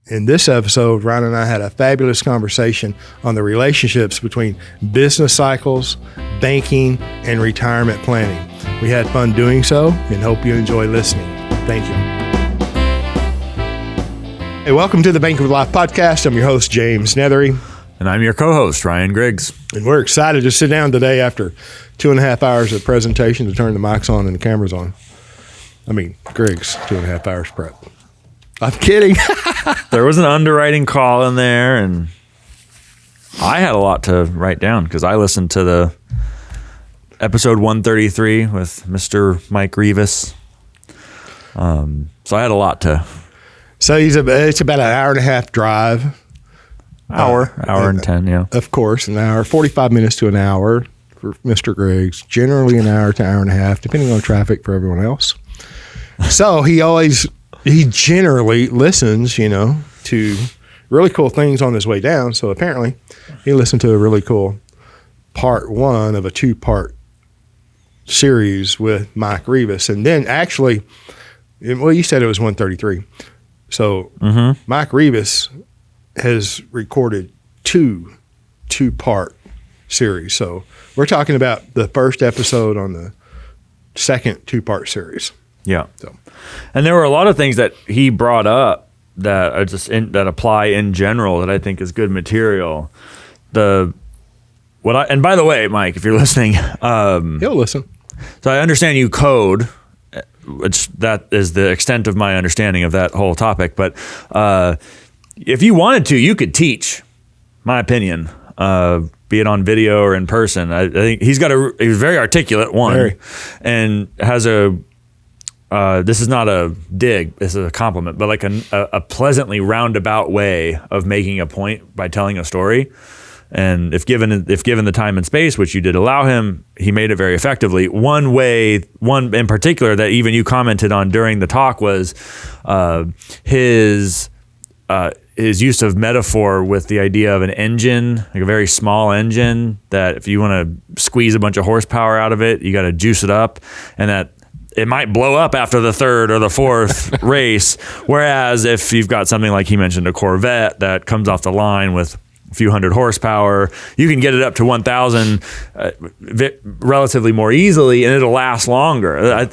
In this episode, Ryan and I had a fabulous conversation on the relationships between business cycles, banking, and retirement planning. We had fun doing so and hope you enjoy listening. Thank you. Hey, welcome to the Bank of Life podcast. I'm your host, James Neathery. And I'm your co-host, Ryan Griggs. And we're excited to sit down today after 2.5 hours of presentation to turn the mics on and the cameras on. I mean, Griggs, 2.5 hours prep. I'm kidding. There was an underwriting call in there, and I had a lot to write down because I listened to the episode 133 with Mr. Mike Revis. So I had a lot to. So it's about an hour and a half drive. Hour and 10, yeah. Of course, an hour, 45 minutes to an hour for Mr. Griggs. Generally an hour to hour and a half, depending on traffic for everyone else. So he generally listens, to really cool things on his way down. So apparently he listened to a really cool part one of a 2-part series with Mike Revis. And then actually, well, you said it was 133. So Mike Revis has recorded 2-part series. So we're talking about the first episode on the second 2-part series. Yeah. And there were a lot of things that he brought up that are that apply in general that I think is good material. And by the way, Mike, if you're listening, he'll listen. So I understand you code, which that is the extent of my understanding of that whole topic. But if you wanted to, you could teach, my opinion, be it on video or in person. I think he's very articulate, and has this is not a dig, this is a compliment, but like a pleasantly roundabout way of making a point by telling a story. And if given the time and space, which you did allow him, he made it very effectively. One in particular that even you commented on during the talk was his use of metaphor with the idea of an engine, like a very small engine, that if you want to squeeze a bunch of horsepower out of it, you got to juice it up, and that it might blow up after the third or the fourth race. Whereas if you've got something like he mentioned, a Corvette that comes off the line with a few hundred horsepower, you can get it up to 1,000 relatively more easily, and it'll last longer.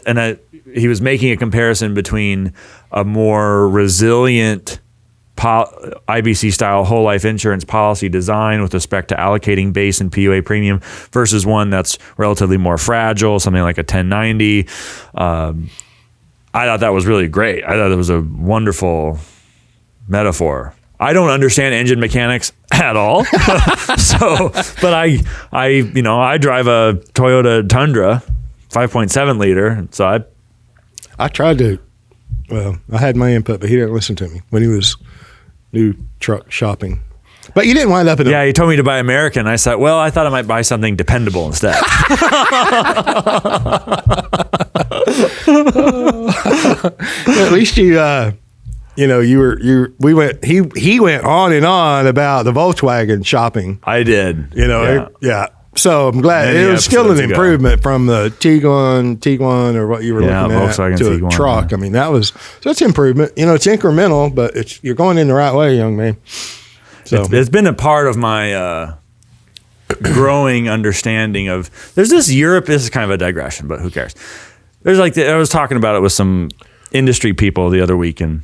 He was making a comparison between a more resilient IBC style whole life insurance policy design with respect to allocating base and PUA premium versus one that's relatively more fragile, something like a 1090. I thought that was really great. I thought it was a wonderful metaphor. I don't understand engine mechanics at all. But I drive a Toyota Tundra 5.7 liter. So I tried to, I had my input, but he didn't listen to me when he was new truck shopping. But you didn't wind up in Yeah, he told me to buy American. I said, I thought I might buy something dependable instead. At least he went on and on about the Volkswagen shopping. I did. Yeah. So I'm glad it was still an improvement from the Tiguan or what you were looking at Volkswagen to Tiguan, a truck. Yeah. I mean, that's improvement. It's incremental, but you're going in the right way, young man. So it's been a part of my growing understanding of. There's this Europe. This is kind of a digression, but who cares? There's I was talking about it with some industry people the other week, and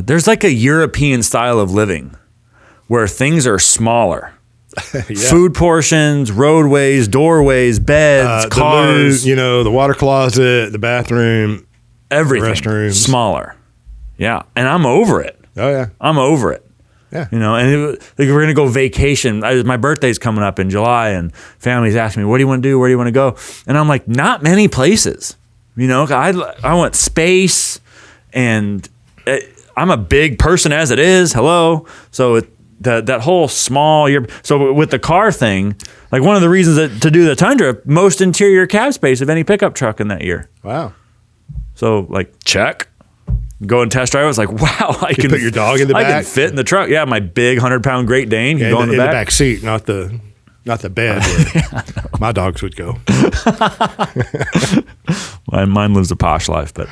there's like a European style of living where things are smaller. Yeah. Food portions, roadways, doorways, beds, cars, the water closet, the bathroom, everything, restrooms, smaller. Yeah, and I'm over it. Oh yeah, I'm over it. Yeah, and we're gonna go vacation. My birthday's coming up in July, and family's asking me, "What do you want to do? Where do you want to go?" And I'm like, not many places. I want space, and I'm a big person as it is. Hello, so that whole small. So with the car thing, like one of the reasons to do the Tundra, most interior cab space of any pickup truck in that year. Wow. So check. Go and test drive. I was like, wow, I can put your dog in the back. I can fit in the truck. Yeah, my big 100-pound Great Dane can go in the back seat, not the bed. My dogs would go. Mine lives a posh life, but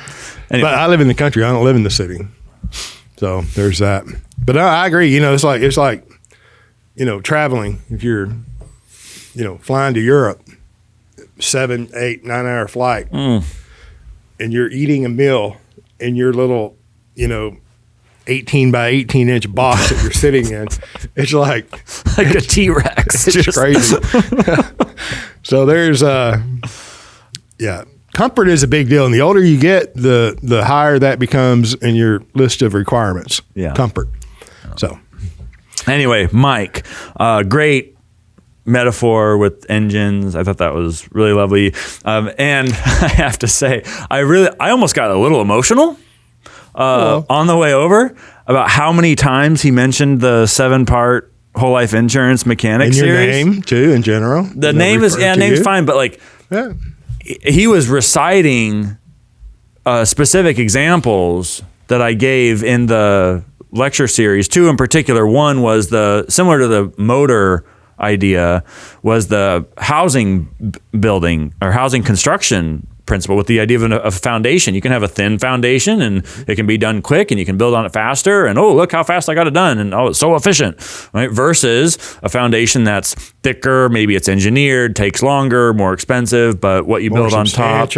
anyway. But I live in the country. I don't live in the city. So there's that. But I agree. It's like traveling. If you're, flying to Europe, 7, 8, 9 hour flight, and you're eating a meal in your little, 18 by 18 inch box that you're sitting in, it's like a T-Rex. It's crazy. So there's comfort is a big deal, and the older you get, the higher that becomes in your list of requirements. Yeah, comfort. So anyway, Mike, great metaphor with engines. I thought that was really lovely, and I have to say, I almost got a little emotional on the way over about how many times he mentioned the 7-part whole life insurance mechanic and your series. Name too, in general. The name is name's fine, but like he was reciting specific examples that I gave in the lecture series. 2 in particular. One was similar to the motor idea, was the housing building or housing construction principle, with the idea of a foundation. You can have a thin foundation and it can be done quick and you can build on it faster, and look how fast I got it done, and it's so efficient, right? Versus a foundation that's thicker, maybe it's engineered, takes longer, more expensive, but what you build on top,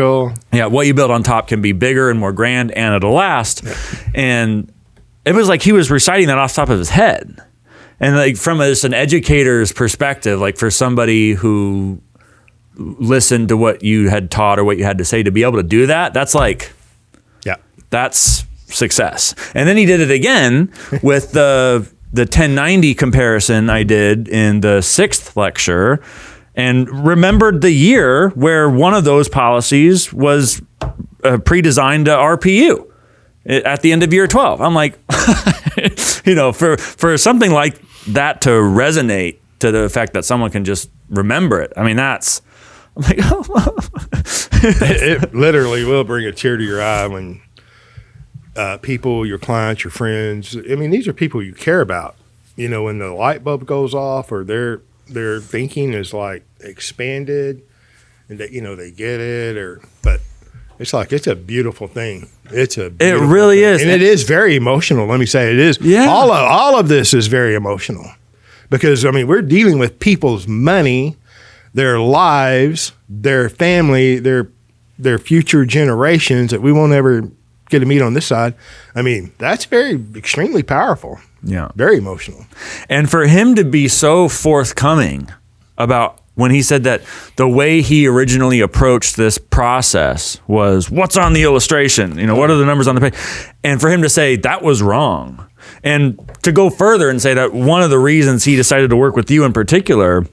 what you build on top can be bigger and more grand, and it'll last. And it was like he was reciting that off the top of his head. And like from an educator's perspective, like for somebody who listened to what you had taught or what you had to say, to be able to do that, that's success. And then he did it again with the 1090 comparison I did in the 6th lecture, and remembered the year where one of those policies was pre-designed to RPU at the end of year 12. I'm like, for something like that to resonate to the effect that someone can just remember it. I mean, I'm like, it literally will bring a tear to your eye when people, your clients, your friends, I mean, these are people you care about. When the light bulb goes off, or their thinking is like expanded, and that they get it, but it's a beautiful thing. It really is, and it is very emotional. Let me say it is. Yeah. All of this is very emotional, because we're dealing with people's money, their lives, their family, their future generations that we won't ever get to meet on this side. That's extremely powerful. Yeah. Very emotional. And for him to be so forthcoming about when he said that the way he originally approached this process was, what's on the illustration? What are the numbers on the page? And for him to say that was wrong. And to go further and say that one of the reasons he decided to work with you in particular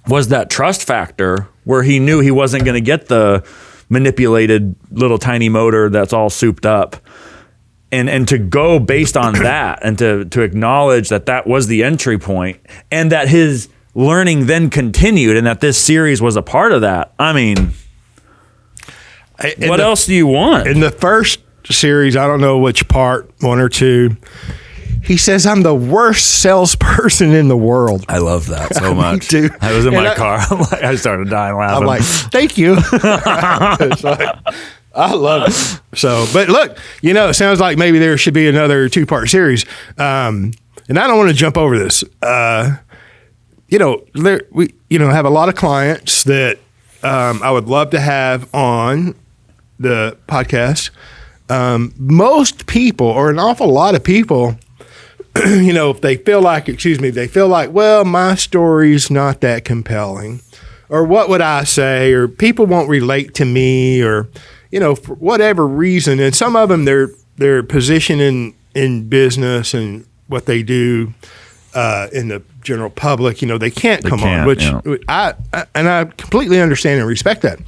was that trust factor, where he knew he wasn't going to get the manipulated little tiny motor that's all souped up. And to go based on that, and to acknowledge that was the entry point, and that his learning then continued, and that this series was a part of that. What else do you want? In the first series, I don't know which part, 1 or 2, he says, I'm the worst salesperson in the world. I love that so much. Dude. I was in my car. I started dying laughing. I'm like, thank you. It's like, I love it. So, but look, it sounds like maybe there should be another 2-part series. And I don't want to jump over this. We have a lot of clients that I would love to have on the podcast. Most people, or an awful lot of people, if they feel like, well, my story's not that compelling, or what would I say, or people won't relate to me, or, for whatever reason. And some of them, their position in business and what they do in the general public, they can't come on, which I completely understand and respect that.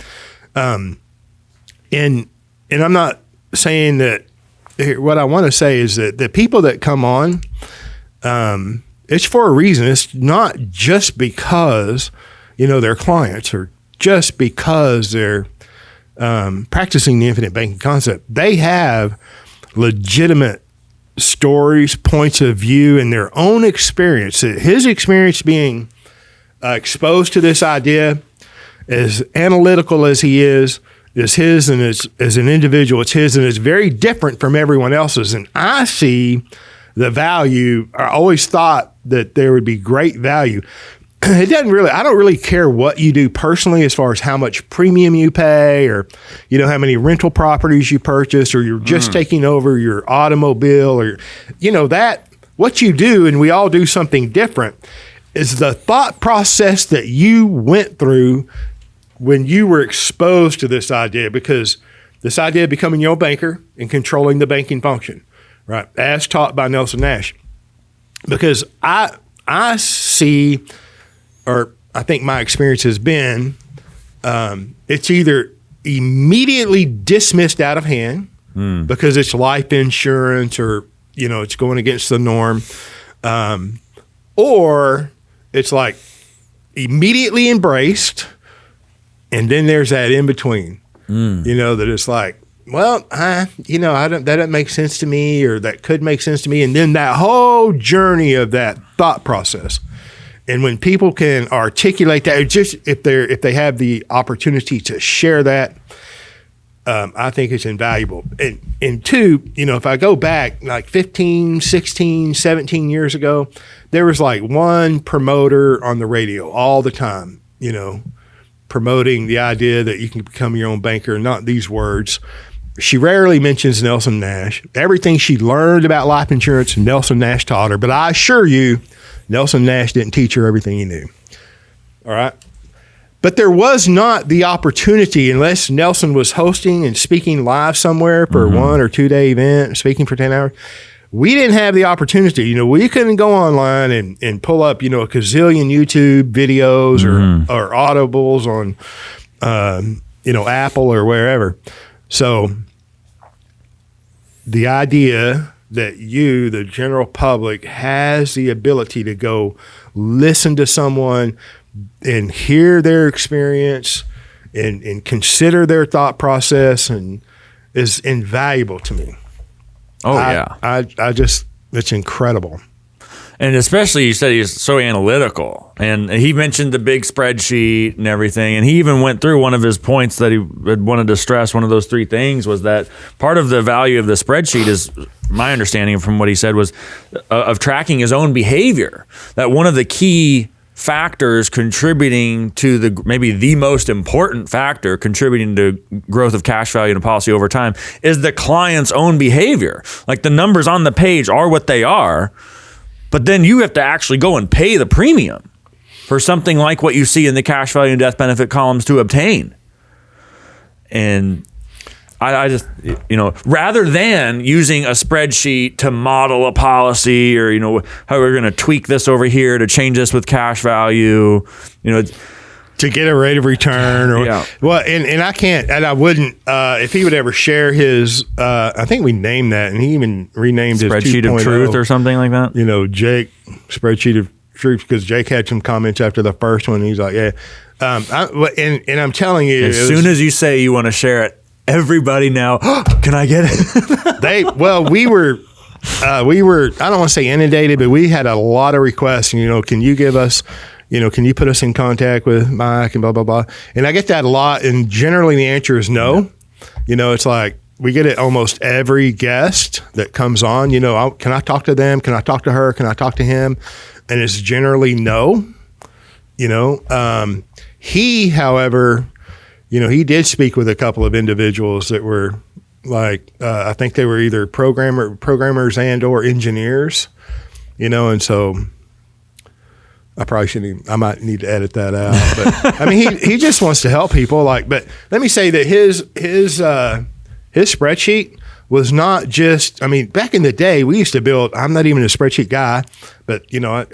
And I'm not saying that. What I want to say is that the people that come on, it's for a reason. It's not just because, they're clients, or just because they're practicing the infinite banking concept. They have legitimate stories, points of view, and their own experience. His experience being exposed to this idea, as analytical as he is, is his, and it's, as an individual, it's his, and it's very different from everyone else's. And I see the value. I always thought that there would be great value. It doesn't really, I don't really care what you do personally as far as how much premium you pay, or, you know, how many rental properties you purchase, or you're just taking over your automobile, or, you know, that what you do, and we all do something different, is the thought process that you went through when you were exposed to this idea, because this idea of becoming your own banker and controlling the banking function, right, as taught by Nelson Nash. Because I see, or I think my experience has been, it's either immediately dismissed out of hand because it's life insurance, or, you know, it's going against the norm, or it's like immediately embraced, and then there's that in between, you know, that it's like, well, you know, that doesn't make sense to me, or that could make sense to me. And then that whole journey of that thought process. And when people can articulate that, just if they have the opportunity to share that, I think it's invaluable. And two, you know, if I go back like 15, 16, 17 years ago, there was like one promoter on the radio all the time, you know, promoting the idea that you can become your own banker, not these words. She rarely mentions Nelson Nash. Everything she learned about life insurance, Nelson Nash taught her. But I assure you, Nelson Nash didn't teach her everything he knew. All right? But there was not the opportunity, unless Nelson was hosting and speaking live somewhere for a 1 or 2 day event, speaking for 10 hours. We didn't have the opportunity. You know, we couldn't go online and pull up, you know, a gazillion YouTube videos or audibles on, you know, Apple or wherever. So the idea that you, the general public, has the ability to go listen to someone and hear their experience and consider their thought process, and is invaluable to me. I just, it's incredible. And especially, you said he's so analytical, and he mentioned the big spreadsheet and everything. And he even went through one of his points that he wanted to stress. One of those 3 things was that part of the value of the spreadsheet is, my understanding from what he said, was of tracking his own behavior. That one of the key factors contributing to maybe the most important factor contributing to growth of cash value in a policy over time is the client's own behavior. Like, the numbers on the page are what they are, but then you have to actually go and pay the premium for something like what you see in the cash value and death benefit columns to obtain. And I just, you know, rather than using a spreadsheet to model a policy, or, you know, how we're going to tweak this over here to change this with cash value, you know, to get a rate of return, or well, and I can't, and I wouldn't, if he would ever share his, I think we named that, and he even renamed his spreadsheet of truth or something like that. You know, Jake, spreadsheet of truth, because Jake had some comments after the first one. And he's like, yeah, and I'm telling you, as soon as you say you want to share it, everybody now, can I get it? we were, I don't want to say inundated, but we had a lot of requests. You know, can you give us, you know, can you put us in contact with Mike and blah, blah, blah. And I get that a lot. And generally the answer is no. You know, it's like, we get it almost every guest that comes on, you know, can I talk to them? Can I talk to her? Can I talk to him? And it's generally no, you know. He, however, you know, he did speak with a couple of individuals that were like, I think they were either programmers and or engineers, you know, and so I probably shouldn't, I might need to edit that out. But I mean, he just wants to help people. Like, but let me say that his spreadsheet was not just, I mean, back in the day, we used to build, I'm not even a spreadsheet guy, but, you know,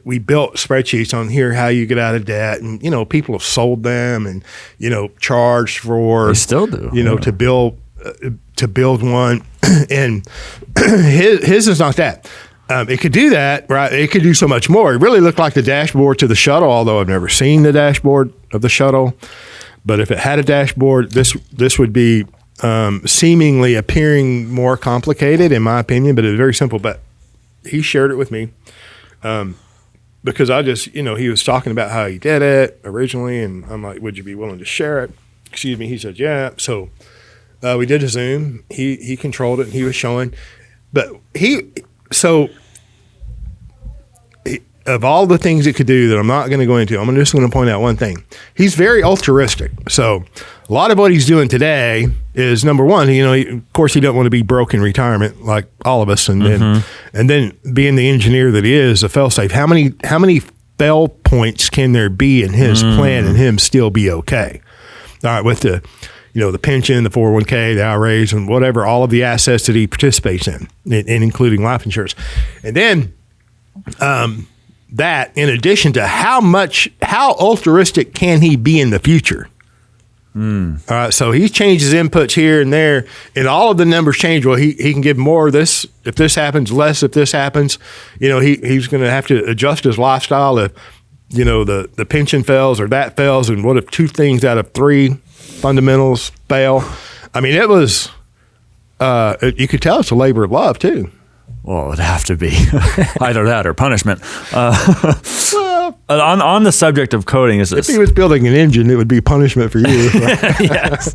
we built spreadsheets on here, how you get out of debt. And, you know, people have sold them and, you know, charged for, they still do, you know, to build one. And his is not that. It could do that, right? It could do so much more. It really looked like the dashboard to the shuttle, although I've never seen the dashboard of the shuttle. But if it had a dashboard, this would be seemingly appearing more complicated, in my opinion, but it's very simple. But he shared it with me because I just, you know, he was talking about how he did it originally, and I'm like, would you be willing to share it? excuse me, he said, yeah. So we did a Zoom. He controlled it, and he was showing. But of all the things it could do that I'm not going to go into, I'm just going to point out one thing. He's very altruistic. So a lot of what he's doing today is, number one, of course, he doesn't want to be broke in retirement like all of us. And then being the engineer that he is, a fail-safe, how many fail points can there be in his plan and him still be okay? All right, with the pension, the 401k, the IRAs, and whatever, all of the assets that he participates in, and including life insurance. And then that, in addition to how altruistic can he be in the future? All right, so he changes inputs here and there, and all of the numbers change. Well, he can give more of this if this happens, less if this happens. He's going to have to adjust his lifestyle if the pension fails or that fails, and what if 2 things out of 3 fundamentals fail? I mean, it was you could tell it's a labor of love too. Well, it'd have to be either that or punishment. On the subject of coding, if he was building an engine, it would be punishment for you. Yes.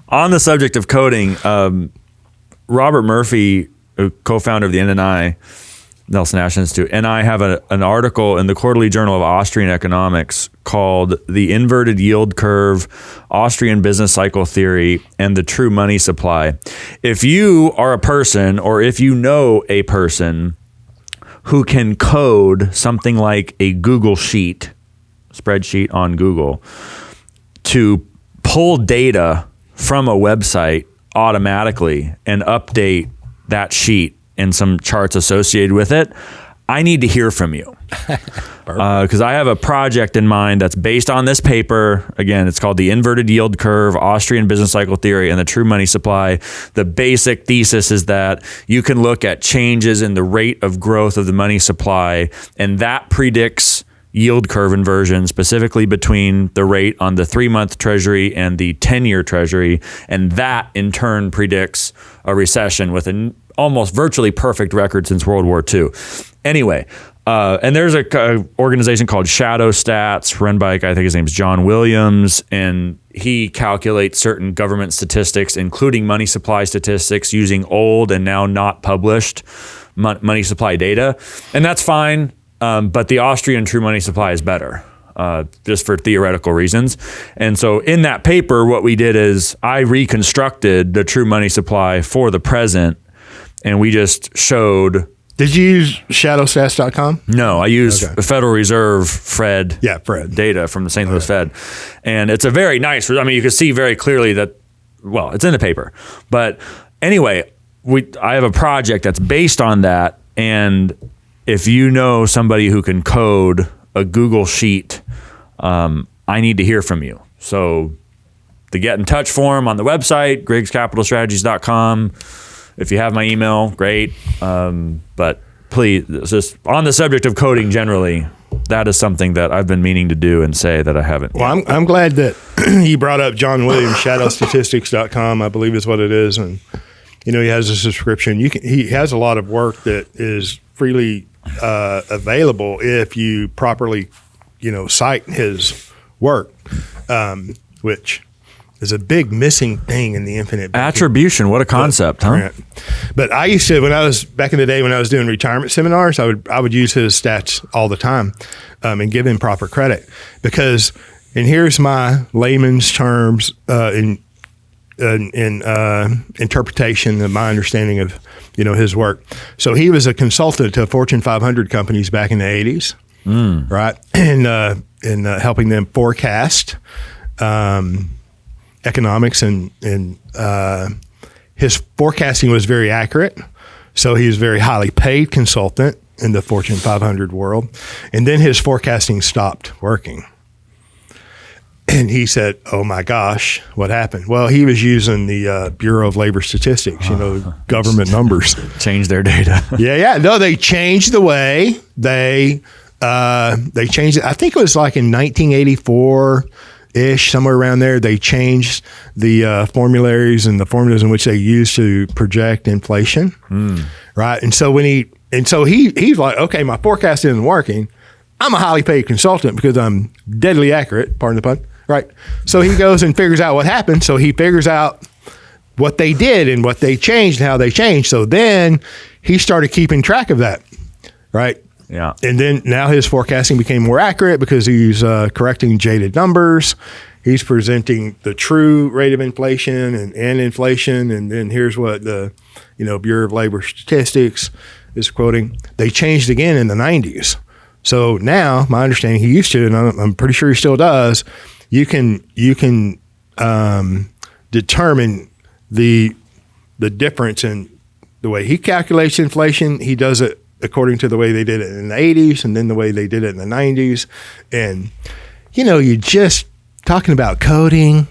On the subject of coding, Robert Murphy, co-founder of the NNI, Nelson Nash Institute, and I have an article in the Quarterly Journal of Austrian Economics called "The Inverted Yield Curve, Austrian Business Cycle Theory, and the True Money Supply." If you are a person, or if you know a person who can code something like a Google Sheet, spreadsheet on Google, to pull data from a website automatically and update that sheet and some charts associated with it, I need to hear from you. Because I have a project in mind that's based on this paper. Again, it's called The Inverted Yield Curve, Austrian Business Cycle Theory, and the True Money Supply. The basic thesis is that you can look at changes in the rate of growth of the money supply, and that predicts yield curve inversion, specifically between the rate on the 3-month treasury and the 10-year treasury. And that in turn predicts a recession with an almost virtually perfect record since World War II. Anyway, and there's a organization called Shadow Stats run by a guy, I think his name's John Williams, and he calculates certain government statistics, including money supply statistics, using old and now not published money supply data. And that's fine, but the Austrian True Money Supply is better. Just for theoretical reasons. And so in that paper, what we did is I reconstructed the True Money Supply for the present, and we just showed. Did you use shadowstats.com? No, I used Federal Reserve Fred data from the St. Louis Fed. And it's a very nice, you can see very clearly that, well, it's in the paper. But anyway, I have a project that's based on that. And if you know somebody who can code a Google Sheet, I need to hear from you. So the get in touch form on the website, griggscapitalstrategies.com. If you have my email, great. But please, just on the subject of coding generally, that is something that I've been meaning to do and say that I haven't. Well, I'm glad that you brought up John Williams, shadowstatistics.com, I believe is what it is. And, he has a subscription. He has a lot of work that is freely available if you properly, cite his work, which is a big missing thing in the infinite banking. Attribution, what a concept, huh? But I used to, back in the day when I was doing retirement seminars, I would use his stats all the time and give him proper credit because, and here's my layman's terms in interpretation of my understanding of his work. So he was a consultant to Fortune 500 companies back in the 80s, right? And helping them forecast economics, and his forecasting was very accurate. So he was a very highly paid consultant in the Fortune 500 world. And then his forecasting stopped working. And he said, oh my gosh, what happened? Well, he was using the Bureau of Labor Statistics, government numbers. Changed their data. Yeah. No, they changed the way they changed it. I think it was like in 1984-ish, somewhere around there. They changed the formularies and the formulas in which they used to project inflation. Right. And so he's like, okay, my forecast isn't working. I'm a highly paid consultant because I'm deadly accurate, pardon the pun, Right. So he goes and figures out what happened. So he figures out what they did and what they changed and how they changed. So then he started keeping track of that. Right. Yeah. And then now his forecasting became more accurate because he's correcting jaded numbers. He's presenting the true rate of inflation and inflation. And then here's what the, Bureau of Labor Statistics is quoting. They changed again in the 90s. So now my understanding, he used to, and I'm pretty sure he still does, you can determine the difference in the way he calculates inflation. He does it according to the way they did it in the 80s and then the way they did it in the 90s. And, you just talking about coding,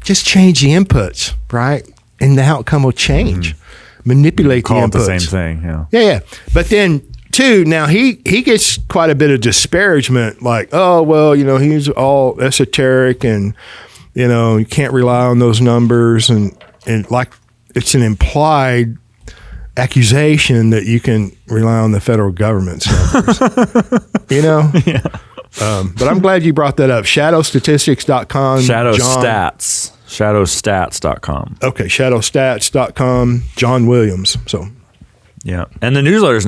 just change the inputs, right? And the outcome will change. Manipulate the inputs. Call it the same thing, yeah. Yeah. But then, too, now he gets quite a bit of disparagement, like, oh, well, he's all esoteric and, you can't rely on those numbers. And like it's an implied accusation that you can rely on the federal government's numbers, Yeah. But I'm glad you brought that up. Shadowstatistics.com. Shadowstats.com. Okay, shadowstats.com. John Williams. So, yeah. And the newsletter is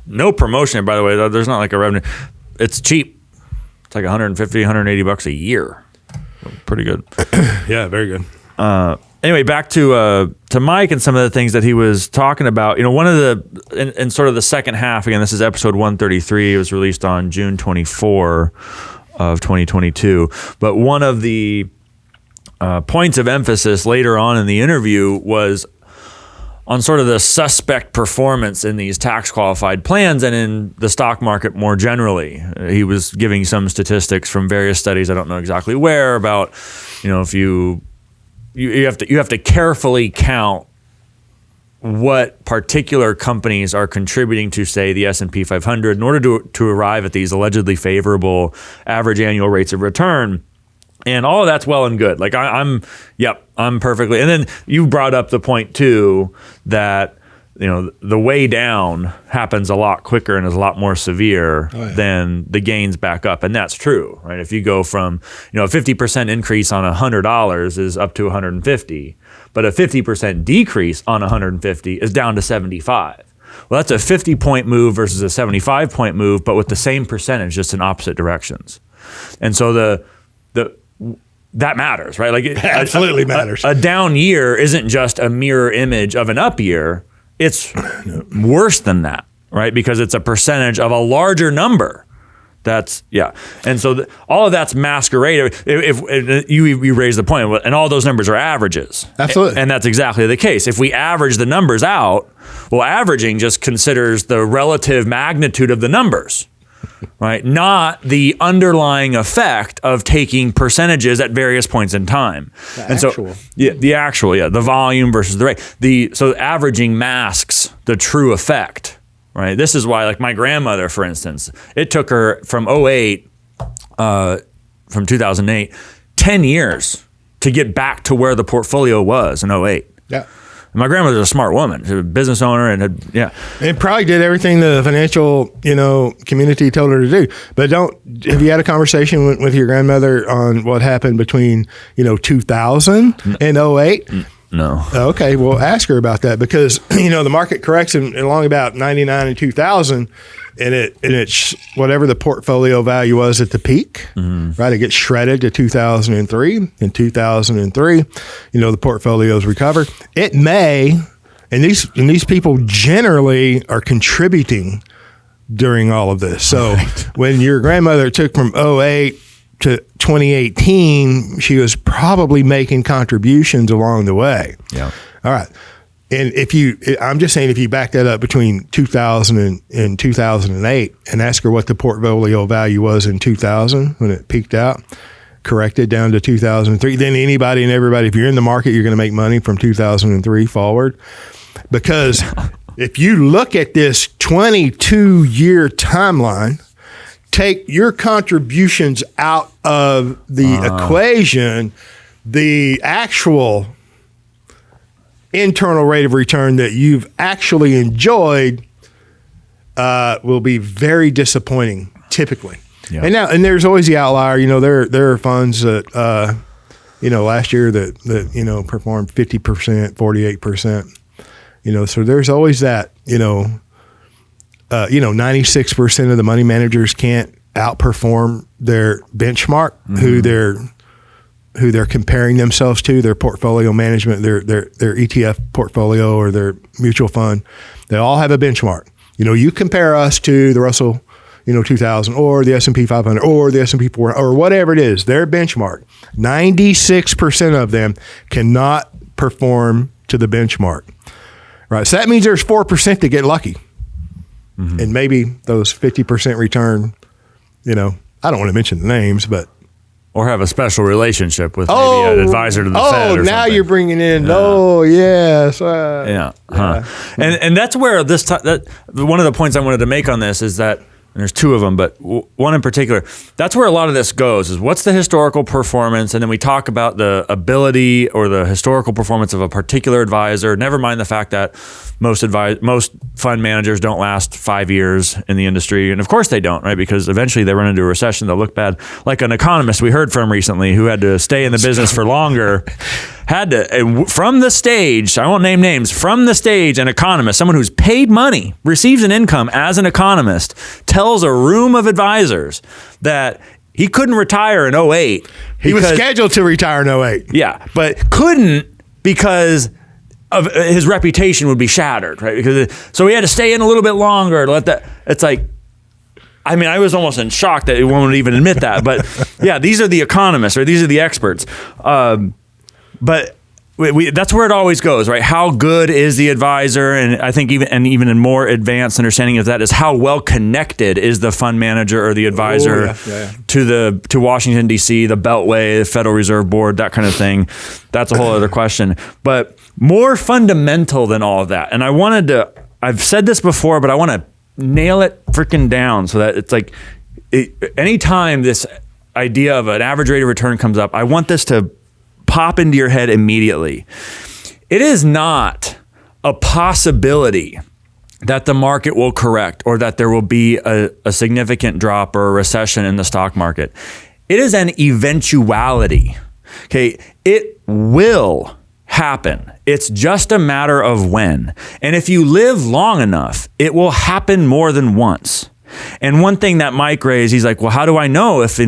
no promotion, by the way. There's not like a revenue. It's cheap. It's like $150, $180 a year. Pretty good. Yeah, very good. Anyway, back to Mike and some of the things that he was talking about. One of the in sort of the second half. Again, this is episode 133. It was released on June 24 of 2022. But one of the points of emphasis later on in the interview was on sort of the suspect performance in these tax qualified plans and in the stock market more generally. He was giving some statistics from various studies. I don't know exactly where about, if you have to carefully count what particular companies are contributing to, say, the S&P 500 in order to arrive at these allegedly favorable average annual rates of return. And all of that's well and good. Like I'm perfectly. And then you brought up the point too that the way down happens a lot quicker and is a lot more severe than the gains back up, and that's true, right? If you go from a 50% increase on $100 is up to 150, but a 50% decrease on 150 is down to 75. Well, that's a 50-point move versus a 75-point move, but with the same percentage, just in opposite directions. And so that matters, right? Like it absolutely matters. A down year isn't just a mirror image of an up year. It's worse than that, right? Because it's a percentage of a larger number. And so all of that's masqueraded. If you raise the point, and all those numbers are averages. Absolutely. And that's exactly the case. If we average the numbers out, well, averaging just considers the relative magnitude of the numbers, right? Not the underlying effect of taking percentages at various points in time. The volume versus the rate. So averaging masks the true effect, right? This is why, like my grandmother, for instance, it took her from 2008, 10 years to get back to where the portfolio was in 08. Yeah. My grandmother's a smart woman. She's a business owner and And probably did everything the financial, community told her to do. But have you had a conversation with your grandmother on what happened between, 2000 and 08? No. Okay, well, ask her about that because, the market corrects along about 99 and 2000 and it's whatever the portfolio value was at the peak, right? It gets shredded to 2003. In 2003, the portfolios recover. It may, and these people generally are contributing during all of this. So when your grandmother took from 08 to 2018, she was probably making contributions along the way. Yeah. All right. And I'm just saying, if you back that up between 2000 and 2008 and ask her what the portfolio value was in 2000 when it peaked out, corrected down to 2003, then anybody and everybody, if you're in the market, you're going to make money from 2003 forward. Because if you look at this 22-year timeline, take your contributions out of the equation, the actual internal rate of return that you've actually enjoyed will be very disappointing, typically. Yeah. And there's always the outlier. There are funds that last year that performed 50%, 48%. So there's always that. 96% of the money managers can't outperform their benchmark, who they're comparing themselves to, their portfolio management, their ETF portfolio or their mutual fund. They all have a benchmark. You compare us to the Russell 2000 or the S&P 500 or the S&P 400 or whatever it is, their benchmark. 96% of them cannot perform to the benchmark. Right. So that means there's 4% that get lucky. And maybe those 50% return, I don't want to mention the names, but. Or have a special relationship with maybe an advisor to the Fed or now something. You're bringing in, yes. And that's where one of the points I wanted to make on this is that, and there's two of them, but one in particular, that's where a lot of this goes, is what's the historical performance, and then we talk about the ability or the historical performance of a particular advisor, never mind the fact that most fund managers don't last 5 years in the industry, and of course they don't, right? Because eventually they run into a recession, they'll look bad. Like an economist we heard from recently who had to stay in the business for longer, from the stage, I won't name names, from the stage, an economist, someone who's paid money, receives an income as an economist, tells a room of advisors that he couldn't retire in 2008. He was scheduled to retire in 2008. Yeah, but couldn't because of his reputation would be shattered, right? So he had to stay in a little bit longer to let that. It's like, I mean, I was almost in shock that he won't even admit that. But yeah, these are the economists, right? These are the experts. But that's where it always goes, right? How good is the advisor? And I think even a more advanced understanding of that is how well connected is the fund manager or the advisor to Washington, D.C., the Beltway, the Federal Reserve Board, that kind of thing. That's a whole other question. But more fundamental than all of that. And I've said this before, but I want to nail it freaking down so that it's like anytime this idea of an average rate of return comes up, I want this to pop into your head immediately. It is not a possibility that the market will correct or that there will be a significant drop or a recession in the stock market. It is an eventuality. Okay, it will happen. It's just a matter of when. And if you live long enough, it will happen more than once. And one thing that Mike raised, he's like, well, how do I know if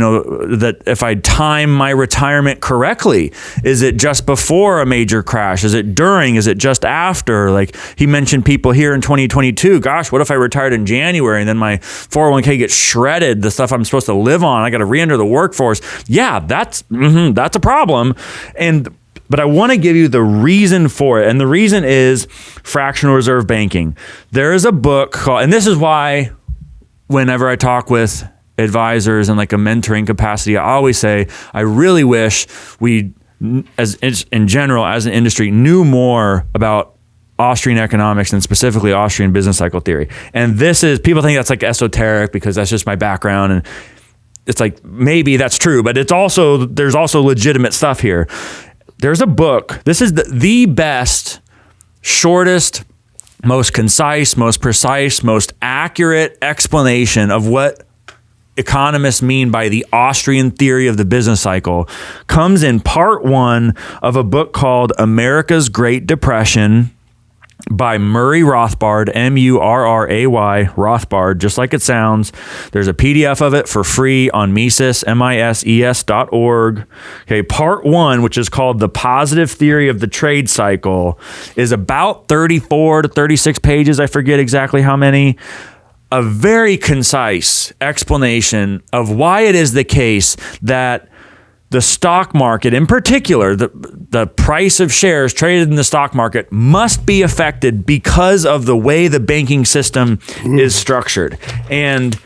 I time my retirement correctly? Is it just before a major crash? Is it during? Is it just after? Like he mentioned people here in 2022, gosh, what if I retired in January and then my 401k gets shredded, the stuff I'm supposed to live on, I got to re-enter the workforce. Yeah, that's a problem. But I want to give you the reason for it. And the reason is fractional reserve banking. There is a book called, and this is why whenever I talk with advisors in like a mentoring capacity, I always say, I really wish we, in general, as an industry, knew more about Austrian economics and specifically Austrian business cycle theory. And people think that's like esoteric because that's just my background. And it's like, maybe that's true, but there's also legitimate stuff here. There's a book. This is the best, shortest, most concise, most precise, most accurate explanation of what economists mean by the Austrian theory of the business cycle comes in part 1 of a book called America's Great Depression by Murray Rothbard, M-U-R-R-A-Y, Rothbard, just like it sounds. There's a PDF of it for free on Mises, mises.org. Okay, part 1, which is called The Positive Theory of the Trade Cycle, is about 34 to 36 pages. I forget exactly how many. A very concise explanation of why it is the case that the stock market, in particular, the price of shares traded in the stock market must be affected because of the way the banking system is structured. And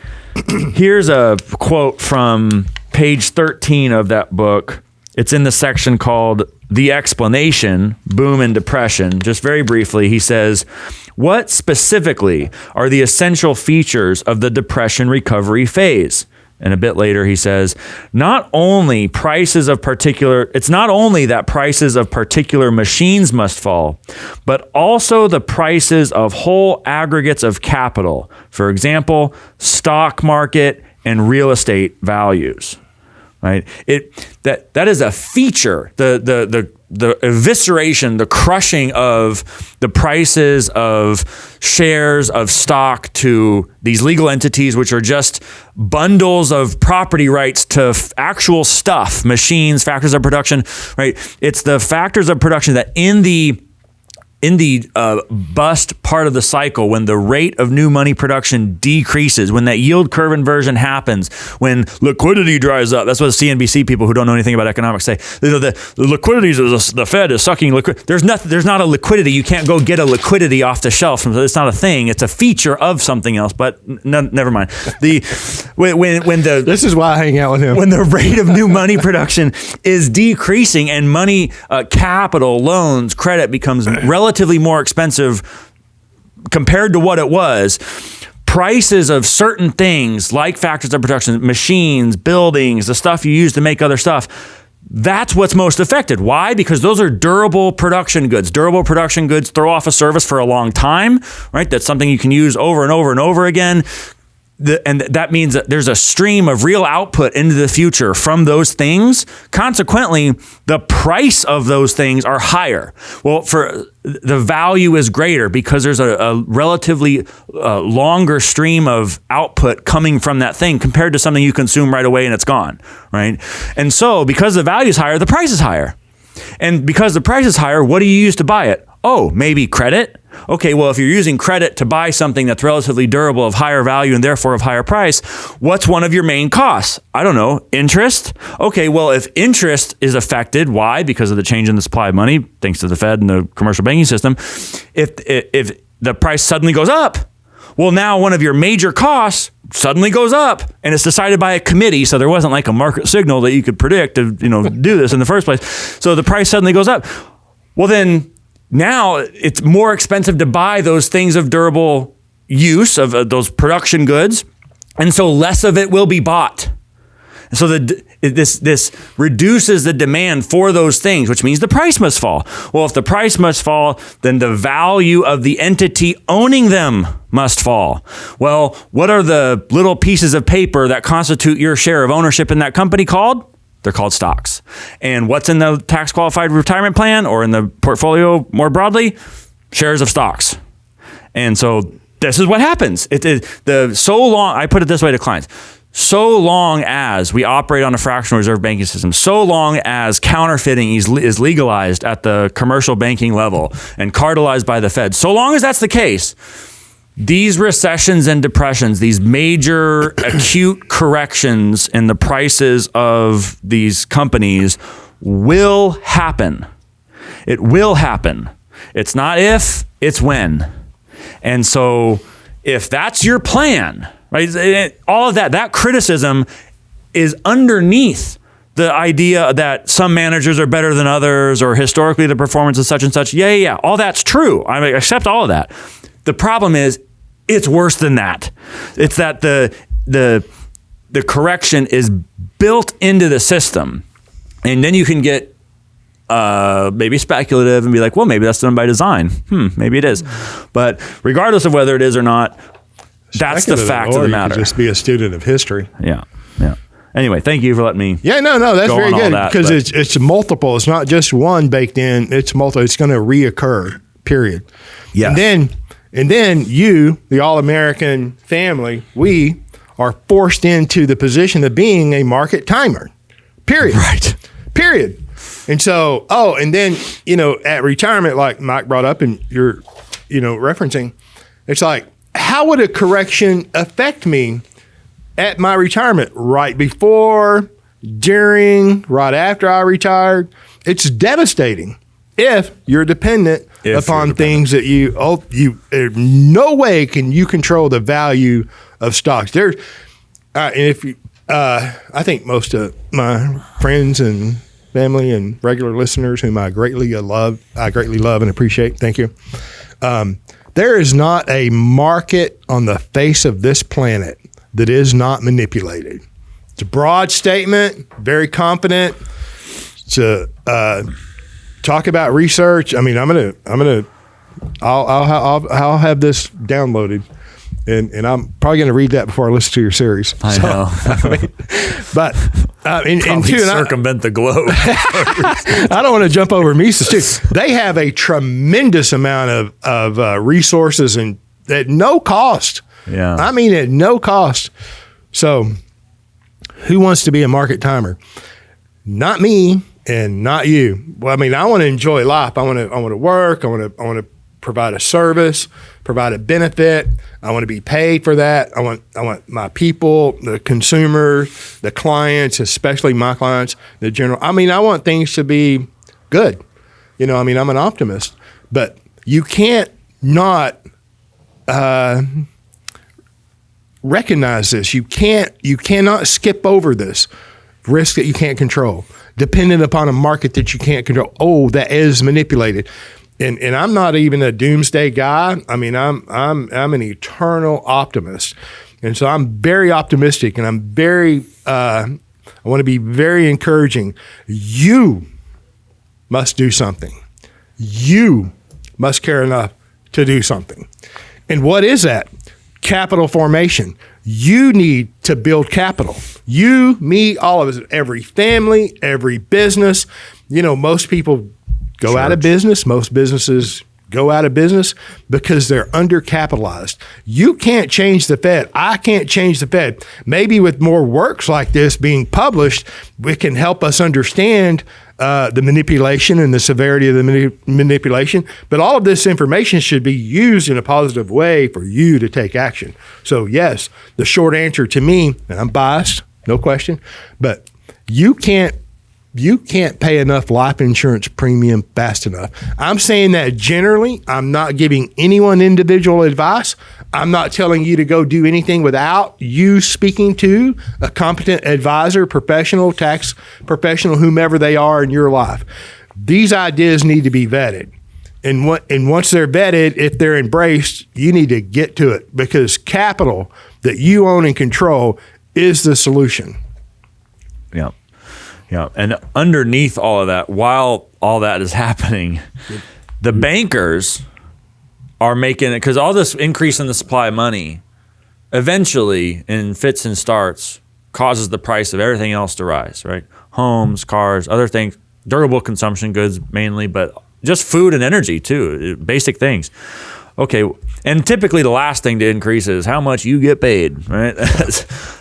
here's a quote from page 13 of that book. It's in the section called The Explanation, Boom and Depression. Just very briefly, he says, what specifically are the essential features of the depression recovery phase? And a bit later, he says, it's not only that prices of particular machines must fall, but also the prices of whole aggregates of capital. For example, stock market and real estate values. Right? That is a feature. The evisceration, the crushing of the prices of shares of stock to these legal entities, which are just bundles of property rights to actual stuff, machines, factors of production. Right? It's the factors of production that in the bust part of the cycle, when the rate of new money production decreases, when that yield curve inversion happens, when liquidity dries up, that's what the CNBC people who don't know anything about economics say. The liquidity, the Fed is sucking liquidity. There's not a liquidity. You can't go get a liquidity off the shelf. It's not a thing. It's a feature of something else. But never mind. This is why I hang out with him. When the rate of new money production is decreasing and money, capital, loans, credit becomes relatively more expensive compared to what it was, prices of certain things like factors of production, machines, buildings, the stuff you use to make other stuff, that's what's most affected. Why? Because those are durable production goods. Durable production goods throw off a service for a long time, right? That's something you can use over and over and over again. And that means that there's a stream of real output into the future from those things. Consequently, the price of those things are higher. Well, for the value is greater because there's a relatively longer stream of output coming from that thing compared to something you consume right away and it's gone, right? And so because the value is higher, the price is higher. And because the price is higher, what do you use to buy it? Oh, maybe credit. Okay, well, if you're using credit to buy something that's relatively durable, of higher value, and therefore of higher price, what's one of your main costs? I don't know, interest? Okay, well, if interest is affected, why? Because of the change in the supply of money, thanks to the Fed and the commercial banking system. If the price suddenly goes up, well, now one of your major costs suddenly goes up, and it's decided by a committee, so there wasn't like a market signal that you could predict to do this in the first place. So the price suddenly goes up. Well, then now it's more expensive to buy those things of durable use, of those production goods, and so less of it will be bought. And so this reduces the demand for those things, which means the price must fall. Well, if the price must fall, then the value of the entity owning them must fall. Well, what are the little pieces of paper that constitute your share of ownership in that company called? They're called stocks. And what's in the tax qualified retirement plan or in the portfolio more broadly? Shares of stocks. And so this is what happens. I put it this way to clients. So long as we operate on a fractional reserve banking system, so long as counterfeiting is legalized at the commercial banking level and cartelized by the Fed, so long as that's the case, these recessions and depressions, these major acute corrections in the prices of these companies will happen. It will happen. It's not if, it's when. And so if that's your plan, right, all of that criticism is underneath the idea that some managers are better than others or historically the performance is such and such. Yeah. All that's true. I accept all of that. The problem is it's worse than that. It's that the correction is built into the system. And then you can get maybe speculative and be like, well, maybe that's done by design. Maybe it is. But regardless of whether it is or not, that's the fact of the matter. Just be a student of history. Yeah. Anyway, thank you for letting me. Yeah, no, that's very good because it's multiple. It's not just one baked in. It's multiple. It's going to reoccur. Period. Yeah. And then you, the all-American family, we are forced into the position of being a market timer. Period. Right. Period. And so, and then, at retirement, like Mike brought up and you're, referencing, it's like, how would a correction affect me at my retirement? Right before, during, right after I retired? It's devastating if you're dependent upon things that you no way can you control the value of stocks. And if you, I think most of my friends and family and regular listeners, whom I greatly love and appreciate. Thank you. There is not a market on the face of this planet that is not manipulated. It's a broad statement, very confident. To talk about research. I mean, I'll have this downloaded. And I'm probably going to read that before I listen to your series. I know. But and circumvent the globe. I don't want to jump over Mises too. They have a tremendous amount of resources and at no cost. Yeah. I mean, at no cost. So who wants to be a market timer? Not me and not you. Well, I mean, I want to enjoy life. I want to work. I want to provide a service, provide a benefit. I want to be paid for that. I want my people, the consumer, the clients, especially my clients, the general. I mean, I want things to be good. You know, I mean, I'm an optimist, but you can't not recognize this. You cannot skip over this risk that you can't control, dependent upon a market that you can't control. Oh, that is manipulated. And I'm not even a doomsday guy. I mean, I'm an eternal optimist. And so I'm very optimistic, and I'm very I want to be very encouraging. You must do something. You must care enough to do something. And what is that? Capital formation. You need to build capital. You, me, all of us, every family, every business. You know, most people go out of business. Most businesses go out of business because they're undercapitalized. You can't change the Fed. I can't change the Fed. Maybe with more works like this being published, it can help us understand the manipulation and the severity of the manipulation. But all of this information should be used in a positive way for you to take action. So yes, the short answer to me, and I'm biased, no question, but you can't pay enough life insurance premium fast enough. I'm saying that generally. I'm not giving anyone individual advice. I'm not telling you to go do anything without you speaking to a competent advisor, professional, tax professional, whomever they are in your life. These ideas need to be vetted. And once they're vetted, if they're embraced, you need to get to it, because capital that you own and control is the solution. Yeah. Yeah, and underneath all of that, while all that is happening, the bankers are making it, because all this increase in the supply of money eventually, in fits and starts, causes the price of everything else to rise, right? Homes, cars, other things, durable consumption goods mainly, but just food and energy too, basic things. Okay, and typically the last thing to increase is how much you get paid, right?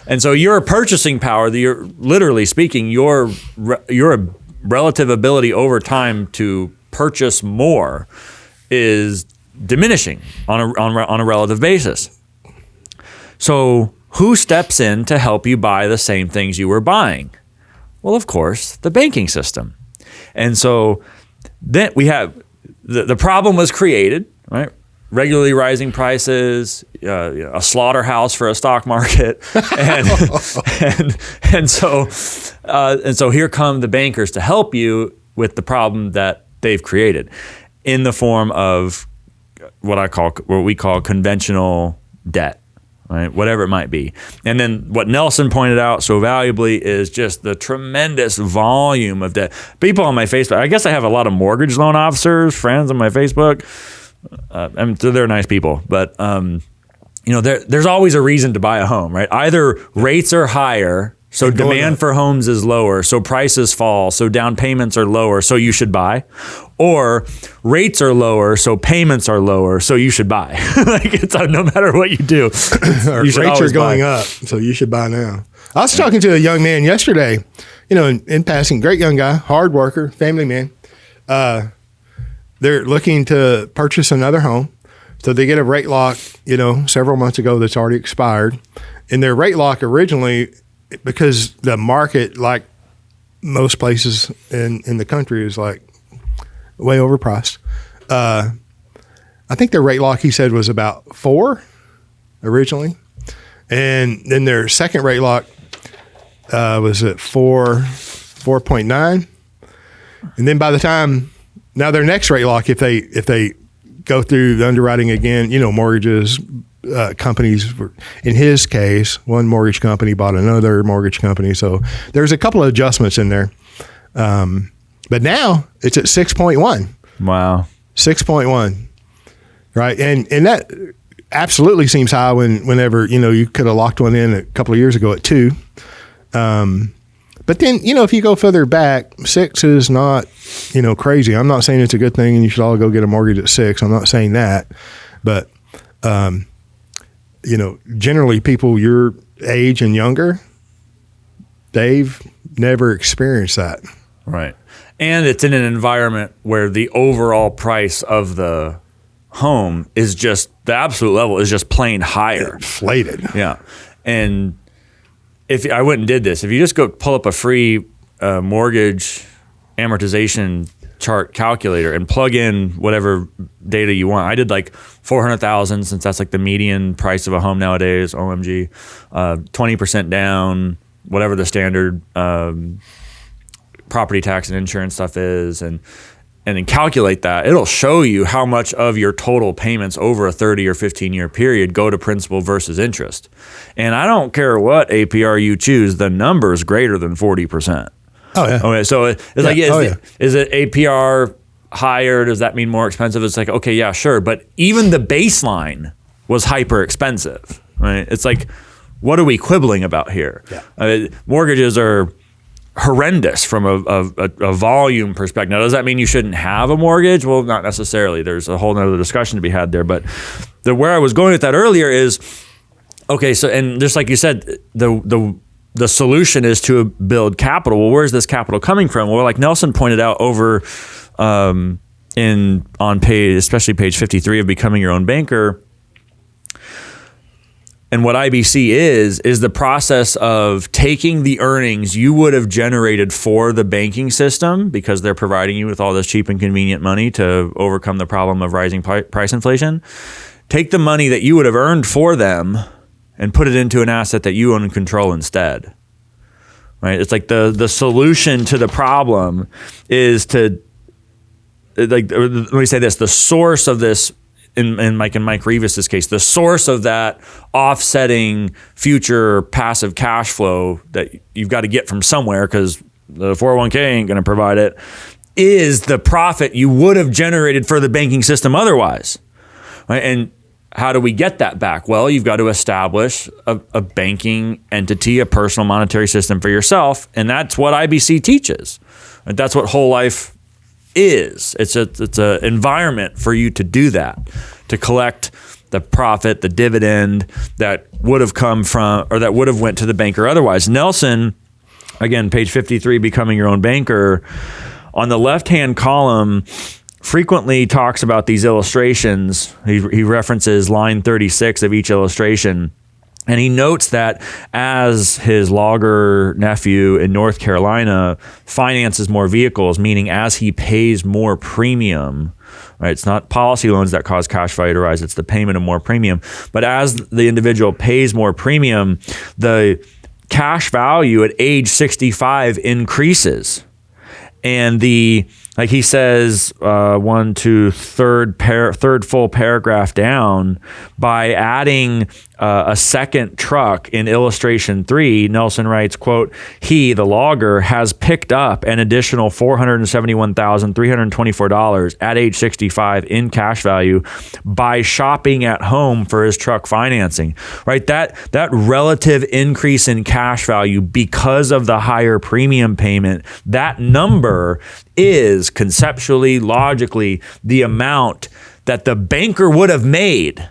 And so your purchasing power, literally speaking, your relative ability over time to purchase more is diminishing on a relative basis. So who steps in to help you buy the same things you were buying? Well, of course, the banking system. And so then we have the problem was created, right? Regularly rising prices, a slaughterhouse for a stock market, and so here come the bankers to help you with the problem that they've created, in the form of what we call conventional debt, right? Whatever it might be. And then what Nelson pointed out so valuably is just the tremendous volume of debt. People on my Facebook, I guess I have a lot of mortgage loan officers, friends on my Facebook. They're nice people, but there's always a reason to buy a home, right? Either rates are higher, so demand for homes is lower, so prices fall, so down payments are lower, so you should buy, or rates are lower, so payments are lower, so you should buy. Like, it's no matter what you do, rates are going up, so you should buy now. I was talking to a young man yesterday, in passing, great young guy, hard worker, family man. They're looking to purchase another home. So they get a rate lock, several months ago that's already expired. And their rate lock originally, because the market, like most places in the country, is like way overpriced. I think their rate lock, he said, was about 4 originally. And then their second rate lock was at 4.9. And then by the time... Now their next rate lock, if they go through the underwriting again, mortgages, companies, in his case, one mortgage company bought another mortgage company. So there's a couple of adjustments in there. But now it's at 6.1. Wow. 6.1. Right. And that, absolutely seems high whenever, you could have locked one in a couple of years ago at 2. But then, if you go further back, 6 is not, crazy. I'm not saying it's a good thing and you should all go get a mortgage at 6. I'm not saying that. But, generally people your age and younger, they've never experienced that. Right. And it's in an environment where the overall price of the home is just, the absolute level is just plain higher. Inflated. Yeah. And if I went and did this, if you just go pull up a free mortgage amortization chart calculator and plug in whatever data you want. I did like 400,000 since that's like the median price of a home nowadays, OMG, 20% down, whatever the standard property tax and insurance stuff is, and then calculate that. It'll show you how much of your total payments over a 30 or 15 year period go to principal versus interest. And I don't care what APR you choose, the number is greater than 40%. Oh, yeah. Okay, so it's is it APR higher? Does that mean more expensive? It's like, okay, yeah, sure. But even the baseline was hyper expensive, right? It's like, what are we quibbling about here? Yeah. Mortgages are horrendous from a volume perspective. Now, does that mean you shouldn't have a mortgage? Well, not necessarily. There's a whole nother discussion to be had there. But where I was going with that earlier is, okay, so, and just like you said, the solution is to build capital. Well, where's this capital coming from? Well, like Nelson pointed out over on page, especially page 53 of Becoming Your Own Banker, and what IBC is the process of taking the earnings you would have generated for the banking system, because they're providing you with all this cheap and convenient money to overcome the problem of rising price inflation. Take the money that you would have earned for them and put it into an asset that you own and control instead. Right? It's like the solution to the problem is to, like, let me say this, the source of this, in Mike Revis's case, the source of that offsetting future passive cash flow that you've got to get from somewhere, because the 401k ain't going to provide it, is the profit you would have generated for the banking system otherwise. Right? And how do we get that back? Well, you've got to establish a banking entity, a personal monetary system for yourself, and that's what IBC teaches. And that's what whole life is. It's a environment for you to do that, to collect the profit, the dividend that would have come from, or that would have went to the banker otherwise. Nelson, again, page 53, Becoming Your Own Banker, on the left-hand column, frequently talks about these illustrations. He references line 36 of each illustration. And he notes that as his logger nephew in North Carolina finances more vehicles, meaning as he pays more premium, right? It's not policy loans that cause cash value to rise, it's the payment of more premium. But as the individual pays more premium, the cash value at age 65 increases. And like he says, third full paragraph down, by adding a second truck in illustration 3, Nelson writes, quote, he, the logger, has picked up an additional $471,324 at age 65 in cash value by shopping at home for his truck financing, right? That relative increase in cash value because of the higher premium payment, that number is conceptually, logically, the amount that the banker would have made,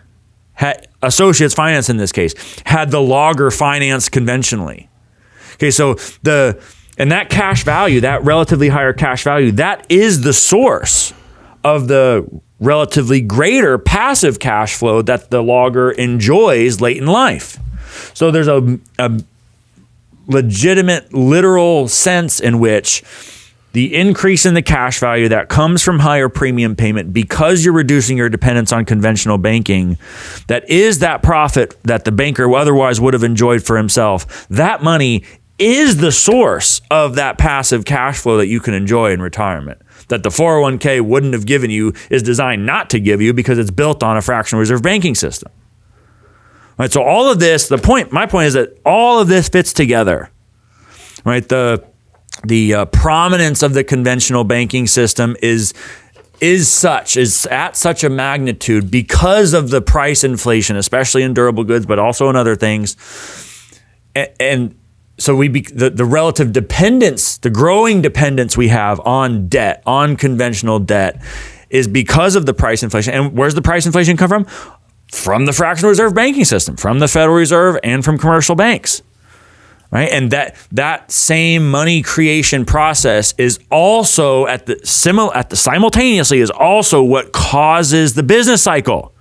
Associates Finance in this case, had the logger financed conventionally. Okay, so and that cash value, that relatively higher cash value, that is the source of the relatively greater passive cash flow that the logger enjoys late in life. So there's a legitimate, literal sense in which the increase in the cash value that comes from higher premium payment because you're reducing your dependence on conventional banking, that is that profit that the banker otherwise would have enjoyed for himself. That money is the source of that passive cash flow that you can enjoy in retirement, that the 401k wouldn't have given you, is designed not to give you, because it's built on a fractional reserve banking system. Right, so all of this, my point is that all of this fits together, right? The prominence of the conventional banking system is is at such a magnitude because of the price inflation, especially in durable goods, but also in other things. And so the relative dependence, the growing dependence we have on debt, on conventional debt, is because of the price inflation. And where's the price inflation come from? From the fractional reserve banking system, from the Federal Reserve, and from commercial banks. Right? And that same money creation process is also simultaneously is also what causes the business cycle.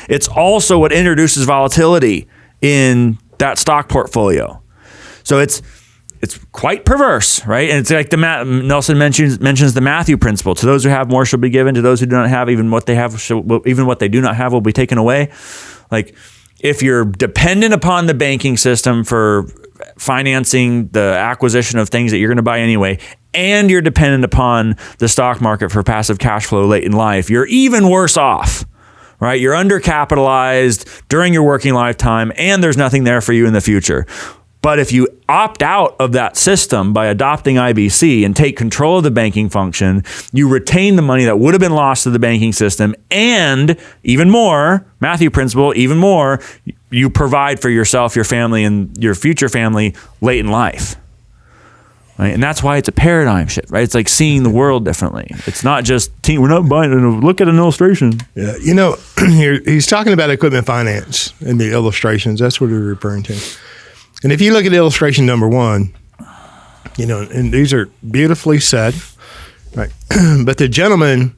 It's also what introduces volatility in that stock portfolio. So it's quite perverse, right? And it's like Nelson mentions the Matthew principle. To those who have, more shall be given. To those who do not have, even what they do not have will be taken away. Like, if you're dependent upon the banking system for financing the acquisition of things that you're going to buy anyway, and you're dependent upon the stock market for passive cash flow late in life, you're even worse off, right? You're undercapitalized during your working lifetime, and there's nothing there for you in the future. But if you opt out of that system by adopting IBC and take control of the banking function, you retain the money that would have been lost to the banking system, and even more, Matthew principle, even more, you provide for yourself, your family, and your future family late in life. Right? And that's why it's a paradigm shift, right? It's like seeing the world differently. It's not just, we're not buying it. Look at an illustration. Yeah, he's talking about equipment finance in the illustrations. That's what we're referring to. And if you look at illustration number 1, and these are beautifully said, right? But the gentleman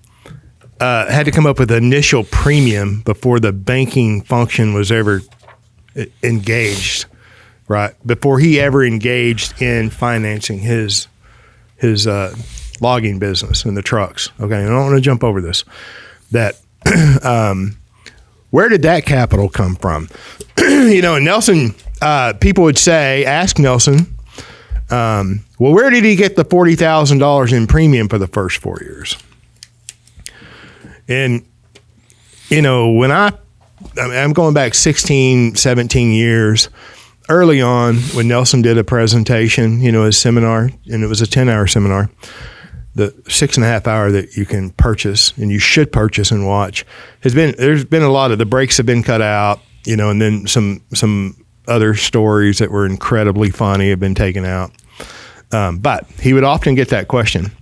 had to come up with initial premium before the banking function was ever engaged, right? Before he ever engaged in financing his logging business and the trucks. Okay, I don't want to jump over this. That where did that capital come from? And Nelson. People would ask Nelson, well, where did he get the $40,000 in premium for the first 4 years? And, when I'm going back 16, 17 years, early on when Nelson did a presentation, his seminar, and it was a 10-hour seminar, the 6.5 hour that you can purchase and you should purchase and watch, there's been a lot of, the breaks have been cut out, and then some other stories that were incredibly funny have been taken out. But he would often get that question,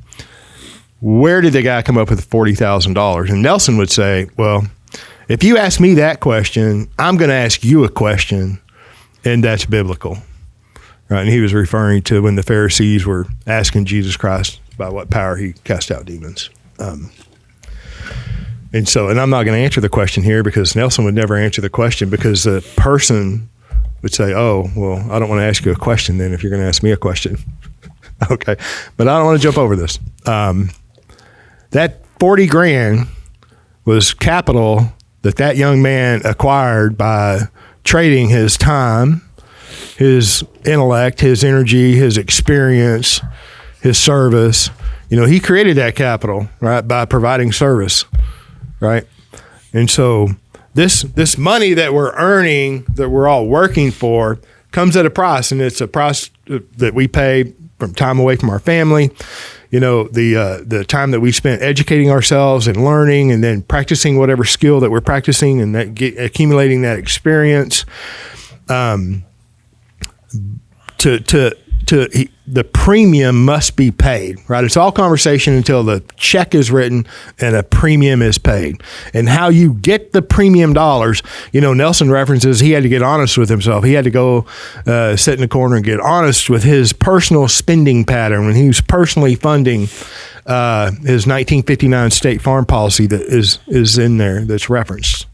where did the guy come up with $40,000? And Nelson would say, well, if you ask me that question, I'm going to ask you a question, and that's biblical. Right? And he was referring to when the Pharisees were asking Jesus Christ by what power he cast out demons. And I'm not going to answer the question here because Nelson would never answer the question, because the person would say, oh, well, I don't want to ask you a question then if you're going to ask me a question. Okay. But I don't want to jump over this. That $40,000 was capital that young man acquired by trading his time, his intellect, his energy, his experience, his service. He created that capital, right, by providing service, right? And so this money that we're earning, that we're all working for, comes at a price, and it's a price that we pay from time away from our family. The time that we spent educating ourselves and learning, and then practicing whatever skill that we're practicing, and accumulating that experience. The premium must be paid, right? It's all conversation until the check is written and a premium is paid. And how you get the premium dollars, Nelson references he had to get honest with himself. He had to go sit in the corner and get honest with his personal spending pattern when he was personally funding his 1959 state farm policy that is in there, that's referenced.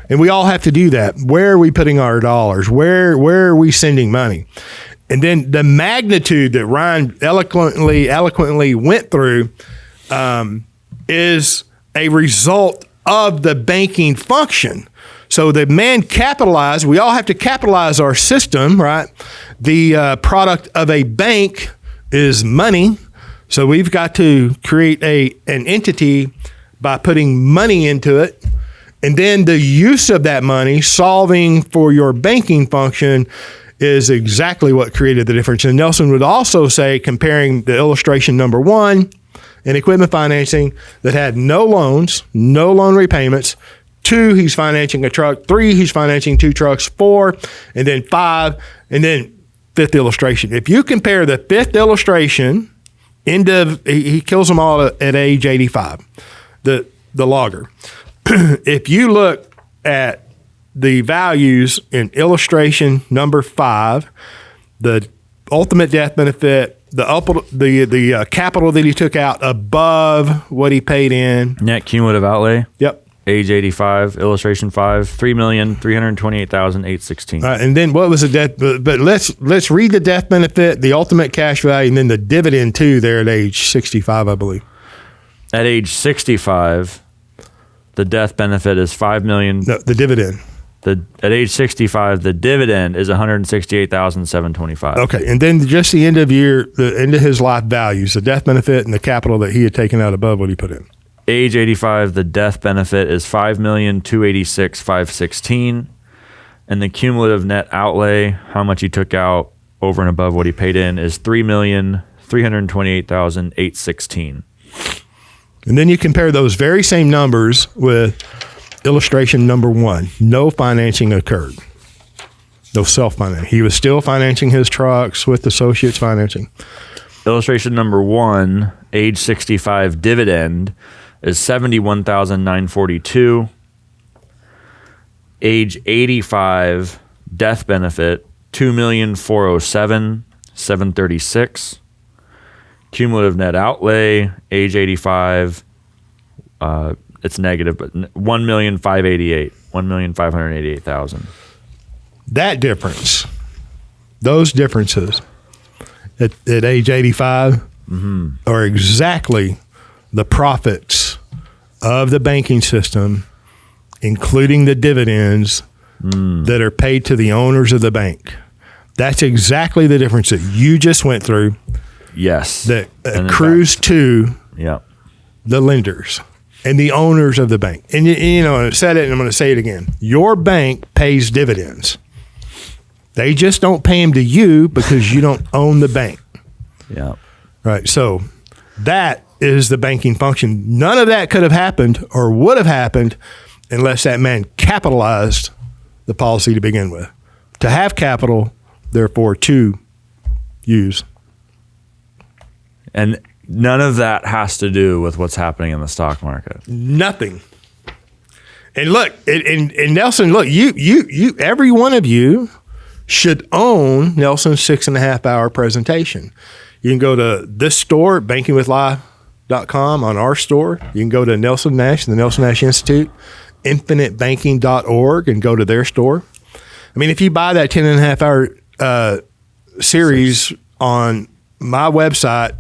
And we all have to do that. Where are we putting our dollars? Where are we sending money? And then the magnitude that Ryan eloquently went through is a result of the banking function. So the man capitalized. We all have to capitalize our system, right? The product of a bank is money. So we've got to create an entity by putting money into it. And then the use of that money, solving for your banking function, is exactly what created the difference. And Nelson would also say, comparing the illustration number 1 in equipment financing that had no loans, no loan repayments. 2, he's financing a truck. 3, he's financing 2 trucks. 4, and then 5, and then 5th illustration. If you compare the 5th illustration, he kills them all at age 85, the logger. If you look at the values in illustration number 5, the ultimate death benefit, the capital that he took out above what he paid in. Net cumulative outlay. Yep. Age 85, illustration 5, 3,328,816. And then what was the death? But let's read the death benefit, the ultimate cash value, and then the dividend too. There at age 65, I believe. At age 65, the death benefit is $5 million. No, the dividend. At age 65, the dividend is $168,725. Okay, and then just the end of his life values, the death benefit and the capital that he had taken out above what he put in. Age 85, the death benefit is $5,286,516, and the cumulative net outlay, how much he took out over and above what he paid in, is $3,328,816. And then you compare those very same numbers with illustration number 1. No financing occurred. No self-financing. He was still financing his trucks with associates financing. Illustration number 1, age 65 dividend is $71,942. Age 85 death benefit $2,407,736. Cumulative net outlay age 85 it's negative, but $1,588,000. That difference, those differences at age 85 are exactly the profits of the banking system, including the dividends that are paid to the owners of the bank. That's exactly the difference that you just went through. Yes. That accrues to the lenders and the owners of the bank. And I said it, and I'm going to say it again. Your bank pays dividends. They just don't pay them to you because you don't own the bank. Yeah. Right. So that is the banking function. None of that could have happened or would have happened unless that man capitalized the policy to begin with. To have capital, therefore to use. And none of that has to do with what's happening in the stock market. Nothing. And look, and Nelson, look, you, every one of you should own Nelson's 6.5 hour presentation. You can go to this store, bankingwithlive.com, on our store. You can go to Nelson Nash, the Nelson Nash Institute, infinitebanking.org, and go to their store. I mean, if you buy that 10.5 hour series on my website,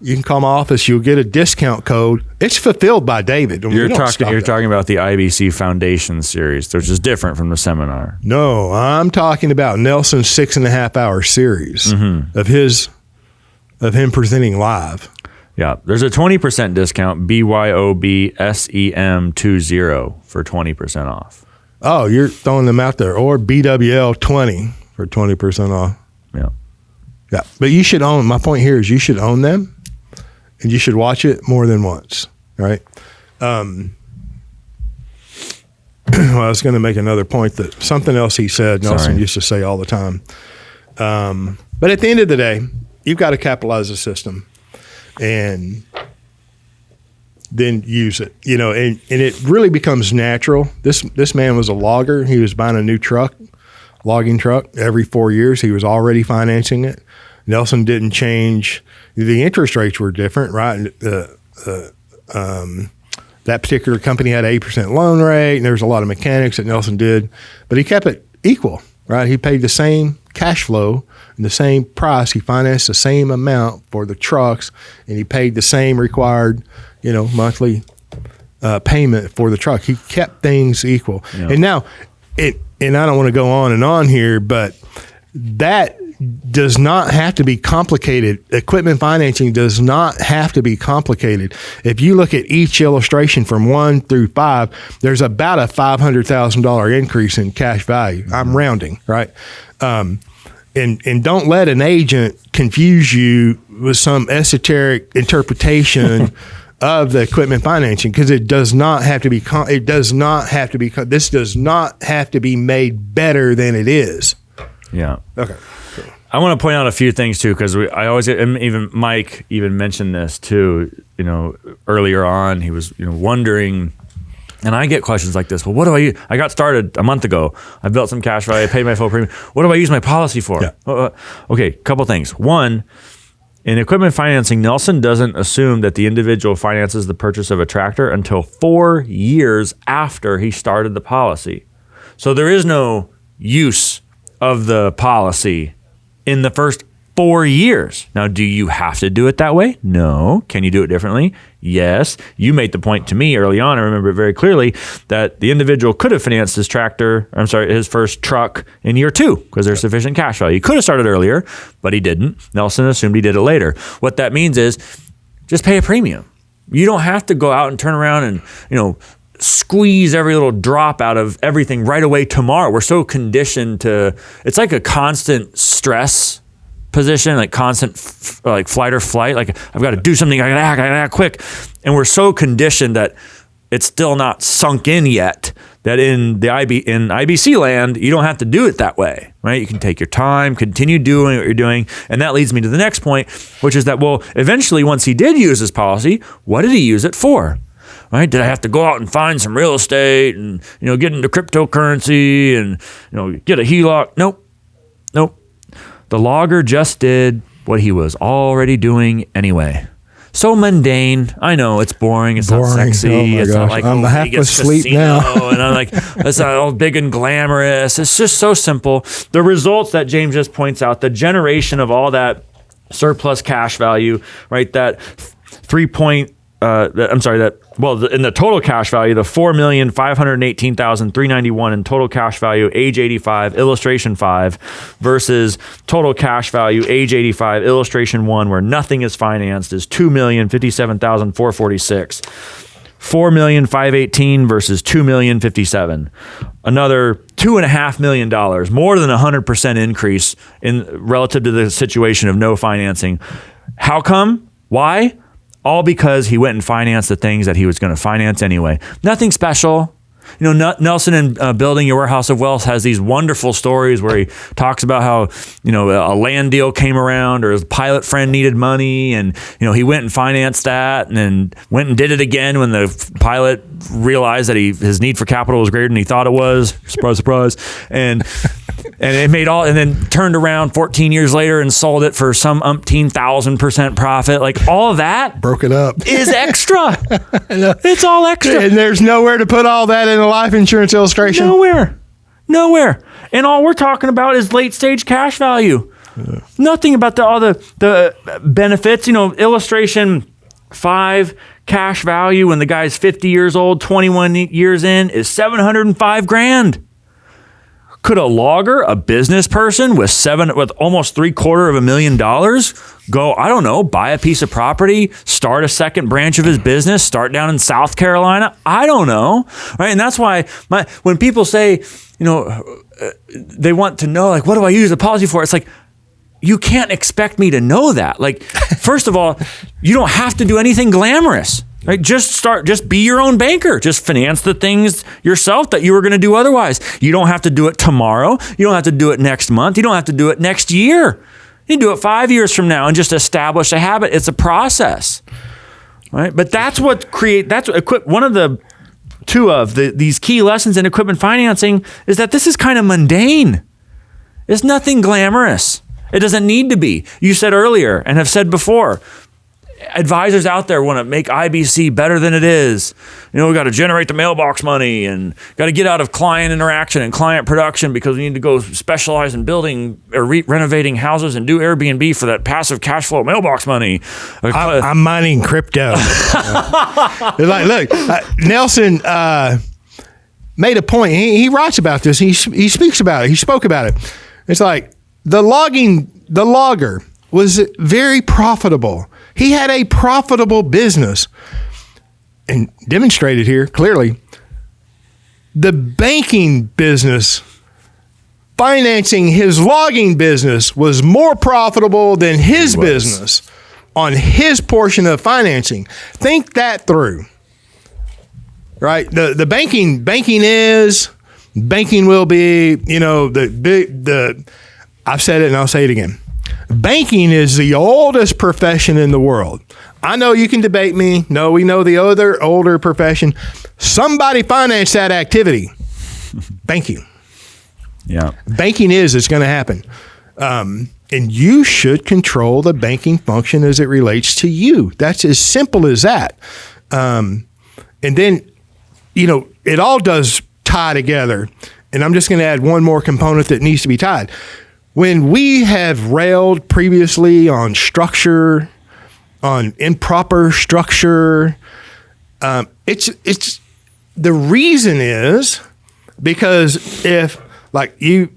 you can call my office. You'll get a discount code. It's fulfilled by David. You're talking about the IBC Foundation series, which is different from the seminar. No, I'm talking about Nelson's 6.5 hour series of him presenting live. Yeah, there's a 20% discount, BYOBSEM20 for 20% off. Oh, you're throwing them out there, or BWL 20 for 20% off. Yeah. Yeah, but you should own. My point here is you should own them, and you should watch it more than once. Right? Well, I was going to make another point that something else he said. Nelson used to say all the time. But at the end of the day, you've got to capitalize the system, and then use it. And it really becomes natural. This man was a logger. He was buying a new logging truck every 4 years. He was already financing it. Nelson didn't change. The interest rates were different, right? That particular company had an 8% loan rate, and there was a lot of mechanics that Nelson did, but he kept it equal, right? He paid the same cash flow and the same price. He financed the same amount for the trucks, and he paid the same required, monthly payment for the truck. He kept things equal. Yeah. And now, and I don't want to go on and on here, but that does not have to be complicated. Equipment financing does not have to be complicated. If you look at each illustration from 1 through 5, there's about a $500,000 increase in cash value. I'm rounding, right? And don't let an agent confuse you with some esoteric interpretation of the equipment financing, because it does not have to be. This does not have to be made better than it is. Yeah. Okay. I want to point out a few things too, because I always, and even Mike even mentioned this too. Earlier on, he was wondering. And I get questions like this. Well, what do I use? I got started a month ago. I built some cash value. I paid my full premium. What do I use my policy for? Yeah. Okay, couple things. One, in equipment financing, Nelson doesn't assume that the individual finances the purchase of a tractor until 4 years after he started the policy. So there is no use of the policy in the first 4 years. Now, do you have to do it that way? No. Can you do it differently? Yes. You made the point to me early on, I remember it very clearly, that the individual could have financed his first truck in year 2 because there's sufficient cash value. He could have started earlier, but he didn't. Nelson assumed he did it later. What that means is just pay a premium. You don't have to go out and turn around and, squeeze every little drop out of everything right away tomorrow. We're so conditioned to, it's like a constant stress position, like constant like flight or flight, like I've got to do something, I gotta act quick. And we're so conditioned that it's still not sunk in yet that in IBC land, you don't have to do it that way, right? You can take your time, continue doing what you're doing. And that leads me to the next point, which is that, well, eventually once he did use his policy, what did he use it for? Right? Did I have to go out and find some real estate and, get into cryptocurrency and, get a HELOC? Nope. The logger just did what he was already doing anyway. So mundane. I know it's boring. It's not sexy. It's not like I'm half asleep now. And I'm like, it's not all big and glamorous. It's just so simple. The results that James just points out, the generation of all that surplus cash value, right? That in the total cash value, the $4,518,391 in total cash value, age 85, illustration 5, versus total cash value, age 85, illustration 1, where nothing is financed, is $2,057,446. $4,518,000 versus $2,057,000. Another $2.5 million, more than 100% increase in relative to the situation of no financing. How come? Why? All because he went and financed the things that he was going to finance anyway. Nothing special. Nelson in Building Your Warehouse of Wealth has these wonderful stories where he talks about how, a land deal came around or his pilot friend needed money and, he went and financed that and then went and did it again when the pilot realized that his need for capital was greater than he thought it was. Surprise, surprise. And it made and then turned around 14 years later and sold it for some umpteen 1,000% profit. Like all of that broke it up is extra. It's all extra. And there's nowhere to put all that in a life insurance illustration. Nowhere. And all we're talking about is late stage cash value. Yeah. Nothing about all the benefits. Illustration 5 cash value when the guy's 50 years old, 21 years in, is $705,000. Could a logger, a business person with almost $750,000 go, I don't know, buy a piece of property, start a second branch of his business, start down in South Carolina? I don't know, right? And that's why when people say, they want to know, like, what do I use the policy for? It's like, you can't expect me to know that. Like, first of all, you don't have to do anything glamorous. Right? Just be your own banker. Just finance the things yourself that you were going to do otherwise. You don't have to do it tomorrow. You don't have to do it next month. You don't have to do it next year. You do it 5 years from now and just establish a habit. It's a process, right? But one of the two of these key lessons in equipment financing is that this is kind of mundane. It's nothing glamorous. It doesn't need to be. You said earlier and have said before, advisors out there want to make IBC better than it is. We got to generate the mailbox money and got to get out of client interaction and client production because we need to go specialize in building or renovating houses and do Airbnb for that passive cash flow mailbox money. I'm mining crypto. Look, Nelson made a point. He writes about this. He speaks about it. He spoke about it. It's like the logger was very profitable. He had a profitable business and demonstrated here clearly. The banking business financing his logging business was more profitable than his business on his portion of financing. Think that through. Right? The banking will be, I've said it and I'll say it again. Banking is the oldest profession in the world. I know you can debate me. No, we know the other older profession. Somebody financed that activity. Banking. Yeah. Banking it's going to happen. And you should control the banking function as it relates to you. That's as simple as that. And then, it all does tie together. And I'm just going to add one more component that needs to be tied. When we have railed previously on structure, on improper structure, it's the reason is because if, like you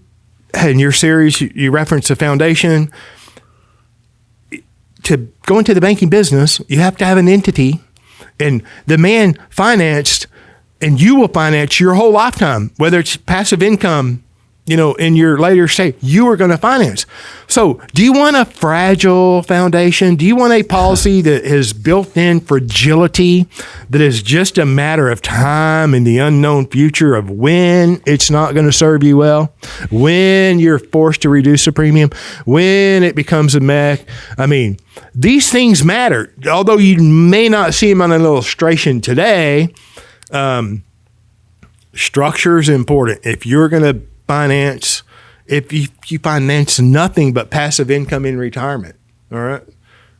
in your series, you reference the foundation. To go into the banking business, you have to have an entity, and the man financed, and you will finance your whole lifetime, whether it's passive income, in your later state, you are going to finance. So do you want a fragile foundation? Do you want a policy that has built in fragility, that is just a matter of time and the unknown future of when it's not going to serve you well, when you're forced to reduce the premium, when it becomes a mech? I mean, these things matter. Although you may not see them on an illustration today, structure is important. If you're going to finance, if you finance nothing but passive income in retirement, all right?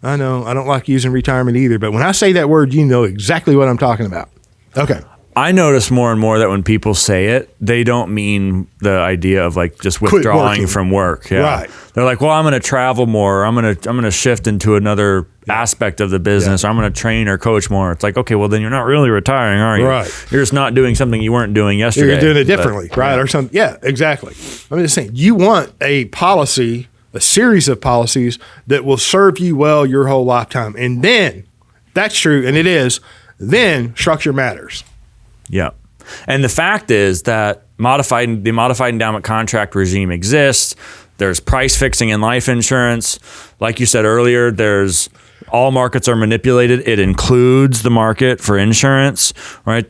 I know I don't like using retirement either, but when I say that word, you know exactly what I'm talking about. Okay. I notice more and more that when people say it, they don't mean the idea of like just withdrawing from work. Yeah. Right. They're like, well, I'm going to travel more. Or I'm going to shift into another aspect of the business. Or I'm going to train or coach more. It's like, okay, well then you're not really retiring, are you? Right. You're just not doing something you weren't doing yesterday. You're doing it differently, right? Or something. Yeah, exactly. I'm just saying, you want a policy, a series of policies that will serve you well your whole lifetime. And then, that's true, and it is, then structure matters. Yeah. And the fact is that the modified endowment contract regime exists. There's price fixing in life insurance. Like you said earlier, all markets are manipulated. It includes the market for insurance, right?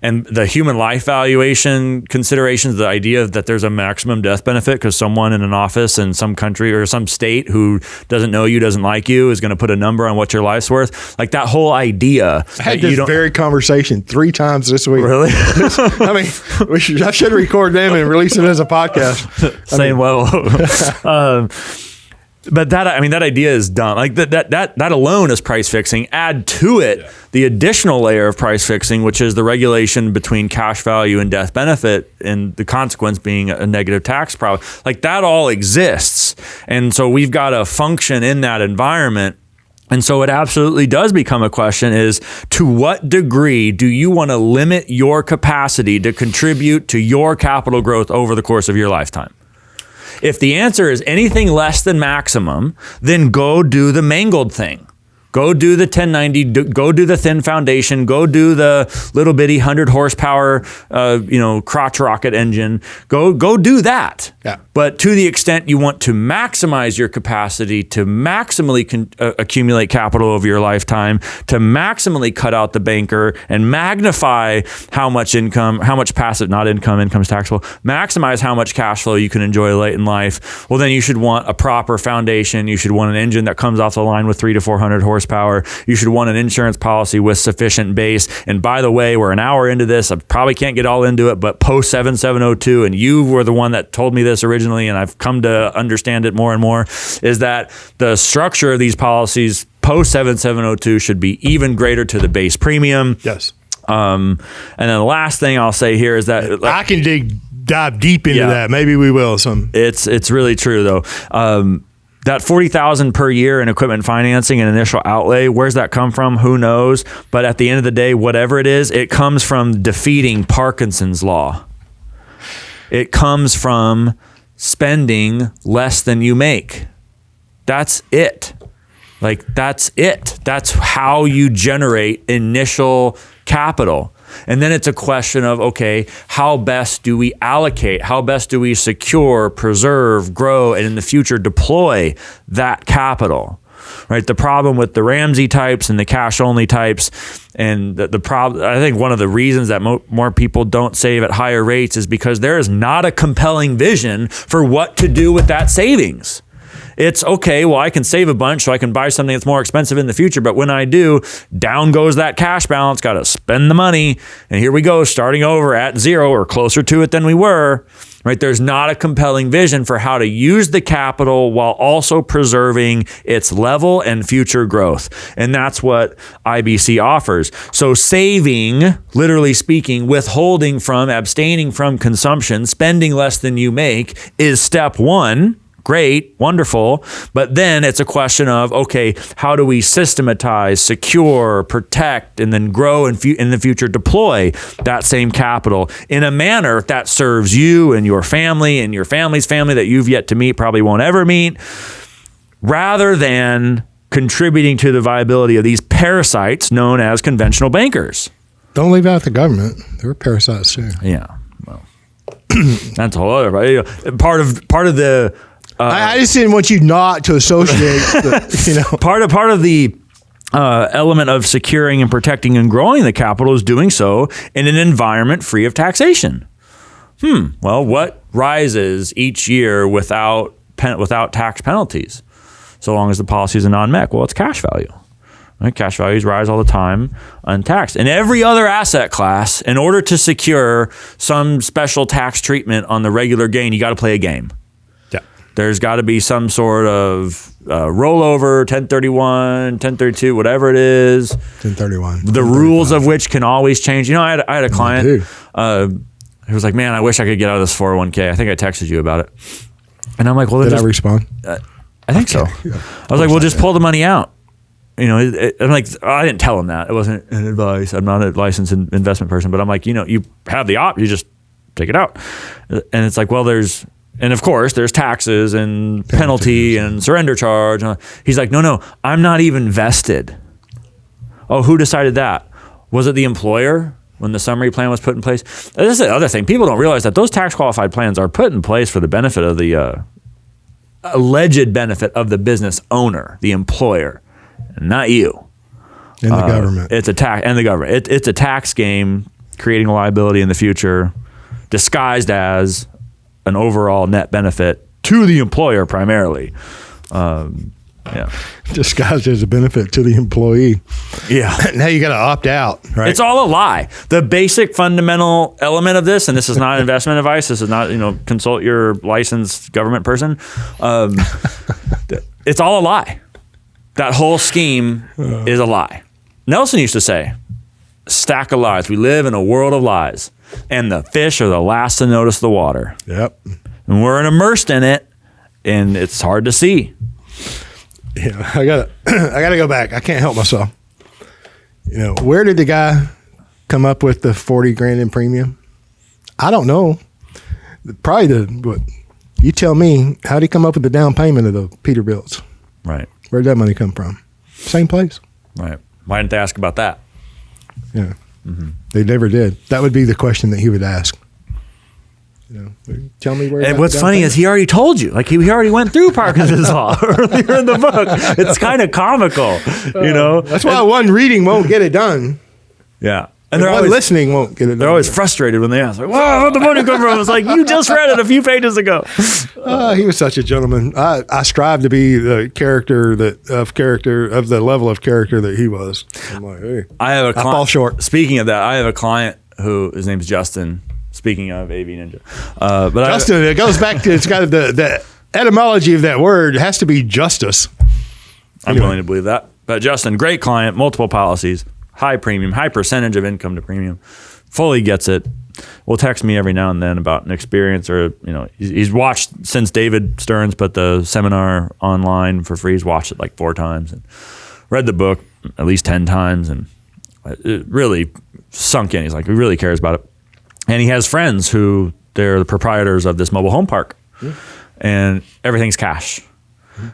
And the human life valuation considerations, the idea that there's a maximum death benefit because someone in an office in some country or some state who doesn't know you, doesn't like you, is going to put a number on what your life's worth. Like that whole idea. I had this very conversation 3 times this week. Really? I mean, I should record them and release it as a podcast. But that idea is dumb. Like that alone is price fixing. Add to it the additional layer of price fixing, which is the regulation between cash value and death benefit, and the consequence being a negative tax problem. Like that all exists, and so we've got to function in that environment. And so it absolutely does become a question is, to what degree do you want to limit your capacity to contribute to your capital growth over the course of your lifetime? If the answer is anything less than maximum, then go do the mangled thing. Go do the 1090, go do the thin foundation, go do the little bitty 100 horsepower, crotch rocket engine. Go do that. Yeah. But to the extent you want to maximize your capacity to maximally accumulate capital over your lifetime, to maximally cut out the banker and magnify how much income, how much passive, not income's taxable, maximize how much cash flow you can enjoy late in life, well, then you should want a proper foundation. You should want an engine that comes off the line with 300 to 400 horsepower. You should want an insurance policy with sufficient base. And by the way, we're an hour into this. I probably can't get all into it, but post 7702, and you were the one that told me this originally, and I've come to understand it more and more, is that the structure of these policies post 7702 should be even greater to the base premium. Yes. And then the last thing I'll say here is that I can dive deep into that. Maybe we will. It's really true though. That $40,000 per year in equipment financing and initial outlay, where's that come from? Who knows? But at the end of the day, whatever it is, it comes from defeating Parkinson's law. It comes from spending less than you make. That's it. Like, that's it. That's how you generate initial capital. And then it's a question of, okay, how best do we allocate? How best do we secure, preserve, grow, and in the future deploy that capital? Right? The problem with the Ramsey types and the cash only types, and the problem, I think one of the reasons that more people don't save at higher rates is because there is not a compelling vision for what to do with that savings. It's okay, well, I can save a bunch so I can buy something that's more expensive in the future. But when I do, down goes that cash balance, got to spend the money. And here we go, starting over at zero or closer to it than we were. Right? There's not a compelling vision for how to use the capital while also preserving its level and future growth. And that's what IBC offers. So saving, literally speaking, withholding from, abstaining from consumption, spending less than you make is step one. Great, wonderful. But then it's a question of, okay, how do we systematize, secure, protect, and then grow and in the future deploy that same capital in a manner that serves you and your family and your family's family that you've yet to meet, probably won't ever meet, rather than contributing to the viability of these parasites known as conventional bankers. Don't leave out the government. They're parasites too. Yeah, well, that's a whole other, right? Part of the I just didn't want you not to associate, part of the element of securing and protecting and growing the capital is doing so in an environment free of taxation. Well, what rises each year without tax penalties, so long as the policies are non-MEC? Well, it's cash value. Right? Cash values rise all the time untaxed. In every other asset class, in order to secure some special tax treatment on the regular gain, you got to play a game. There's got to be some sort of rollover, 1031, 1032, whatever it is. 1031. The rules of which can always change. You know, I had a client who was like, man, I wish I could get out of this 401k. I think I texted you about it. And I'm like, well, did I respond? I think so. Yeah. I was like, well, just pull the money out. You know, I'm like, I didn't tell him that. It wasn't an advice. I'm not a licensed investment person, but I'm like, you have the you just take it out. And it's like, well, and of course, there's taxes and penalty and surrender charge. He's like, no, I'm not even vested. Oh, who decided that? Was it the employer when the summary plan was put in place? This is the other thing. People don't realize that those tax qualified plans are put in place for the benefit of the alleged benefit of the business owner, the employer, not you. And the government. It's a tax, and the government. It's a tax game creating a liability in the future disguised as an overall net benefit to the employer primarily. Disguised as a benefit to the employee. Yeah. Now you got to opt out, right? It's all a lie. The basic fundamental element of this, and this is not investment advice, this is not, consult your licensed government person. It's all a lie. That whole scheme is a lie. Nelson used to say, stack of lies. We live in a world of lies. And the fish are the last to notice the water. Yep. And we're immersed in it, and it's hard to see. Yeah, I gotta go back. I can't help myself. Where did the guy come up with the $40,000 in premium? I don't know. Probably you tell me, how did he come up with the down payment of the Peterbilts? Right. Where'd that money come from? Same place. Right. Why didn't they ask about that? Yeah. Mm-hmm. They never did. That would be the question that he would ask. Tell me where. And what's funny is he already told you. Like he already went through Parkinson's law earlier in the book. It's kind of comical, That's why one reading won't get it done. Yeah. And they're always listening won't get it done. They're always frustrated when they ask, like, "Wow, where'd the money come from?" It's like, you just read it a few pages ago. He was such a gentleman. I strive to be the character of the level of character that he was. I'm like, hey, I fall short. Speaking of that, I have a client who his name's Justin. Speaking of AV Ninja, but Justin, it goes back to it's got the etymology of that word. It has to be justice. I'm willing to believe that. But Justin, great client, multiple policies. High premium, high percentage of income to premium, fully gets it. Will text me every now and then about an experience, or he's watched since David Stearns put the seminar online for free. He's watched it like 4 times and read the book at least 10 times, and it really sunk in. He's like, he really cares about it, and he has friends who they're the proprietors of this mobile home park, and everything's cash.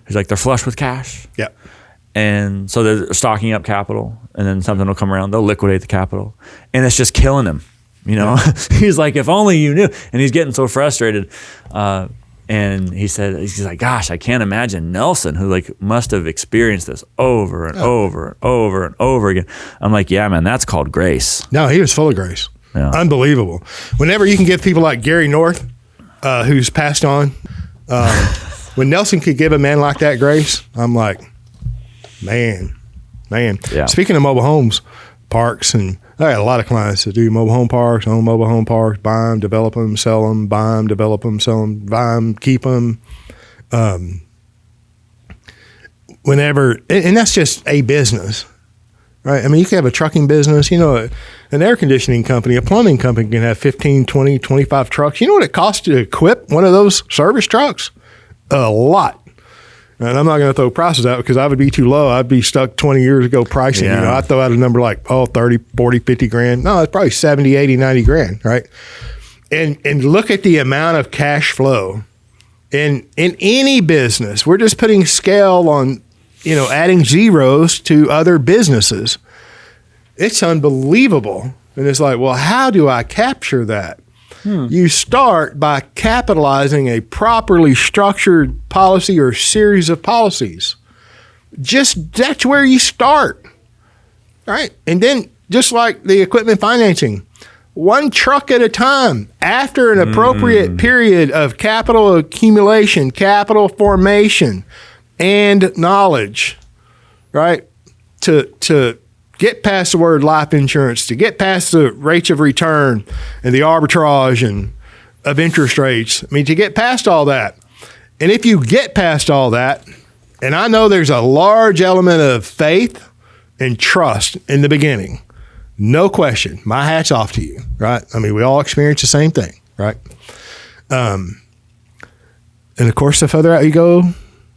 He's like, they're flush with cash. Yeah. And so they're stocking up capital, and then something will come around, they'll liquidate the capital, and it's just killing him. He's like, if only you knew. And he's getting so frustrated. And he's like, gosh, I can't imagine Nelson, who like must have experienced this over and over and over and over again. I'm like, yeah, man, that's called grace. No, he was full of grace. Yeah. Unbelievable. Whenever you can get people like Gary North, who's passed on, when Nelson could give a man like that grace, I'm like, man. Yeah. Speaking of mobile homes, parks, and I got a lot of clients that do mobile home parks, own mobile home parks, buy them, develop them, sell them, buy them, develop them, sell them, buy them, keep them. Whenever, and that's just a business, right? I mean, you can have a trucking business, an air conditioning company, a plumbing company can have 15, 20, 25 trucks. You know what it costs to equip one of those service trucks? A lot. And I'm not going to throw prices out because I would be too low. I'd be stuck 20 years ago pricing. Yeah. I'd throw out a number like, 30, 40, 50 grand. No, it's probably 70, 80, 90 grand, right? And look at the amount of cash flow in any business. We're just putting scale on, adding zeros to other businesses. It's unbelievable. And it's like, well, how do I capture that? You start by capitalizing a properly structured policy or series of policies. That's where you start, right? And then just like the equipment financing, one truck at a time after an appropriate period of capital accumulation, capital formation, and knowledge, right? To get past the word life insurance, to get past the rates of return and the arbitrage and of interest rates. I mean, to get past all that. And if you get past all that, and I know there's a large element of faith and trust in the beginning, no question. My hat's off to you, right? I mean, we all experience the same thing, right? And of course, the further out you go,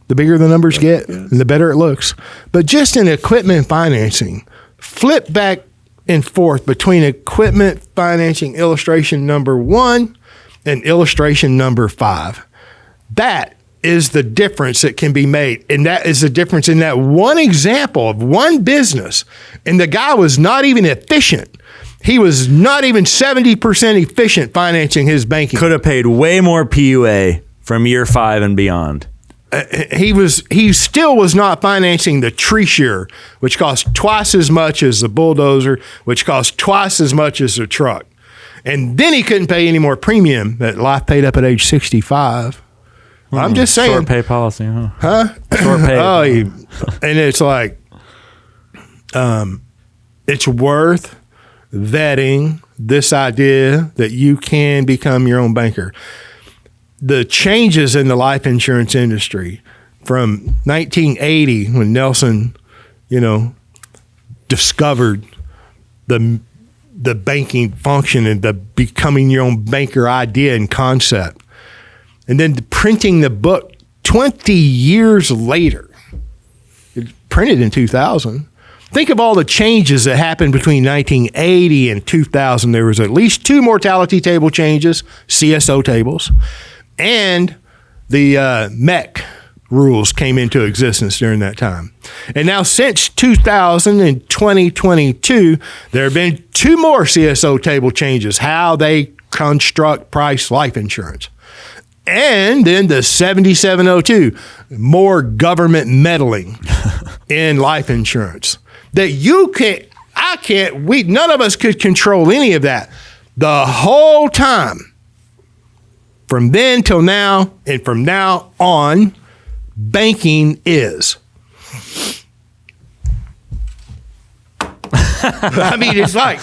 the bigger the numbers get and the better it looks. But just in equipment financing, flip back and forth between equipment financing illustration number 1 and illustration number 5. That is the difference that can be made. And that is the difference in that one example of one business. And the guy was not even efficient. He was not even 70% efficient financing his banking. Could have paid way more PUA from year 5 and beyond. He still was not financing the tree shearer, which cost twice as much as the bulldozer, which cost twice as much as the truck. And then he couldn't pay any more premium that life paid up at age 65. I'm just saying. Short pay policy, huh? Short pay. And it's like, it's worth vetting this idea that you can become your own banker. The changes in the life insurance industry from 1980 when Nelson, discovered the banking function and the becoming your own banker idea and concept, and then printing the book 20 years later. It printed in 2000. Think of all the changes that happened between 1980 and 2000. There was at least 2 mortality table changes, CSO tables. And the MEC rules came into existence during that time. And now since 2000 and 2022, there have been 2 more CSO table changes, how they construct price life insurance. And then the 7702, more government meddling in life insurance. That none of us could control any of that the whole time. From then till now, and from now on, banking is. I mean, it's like,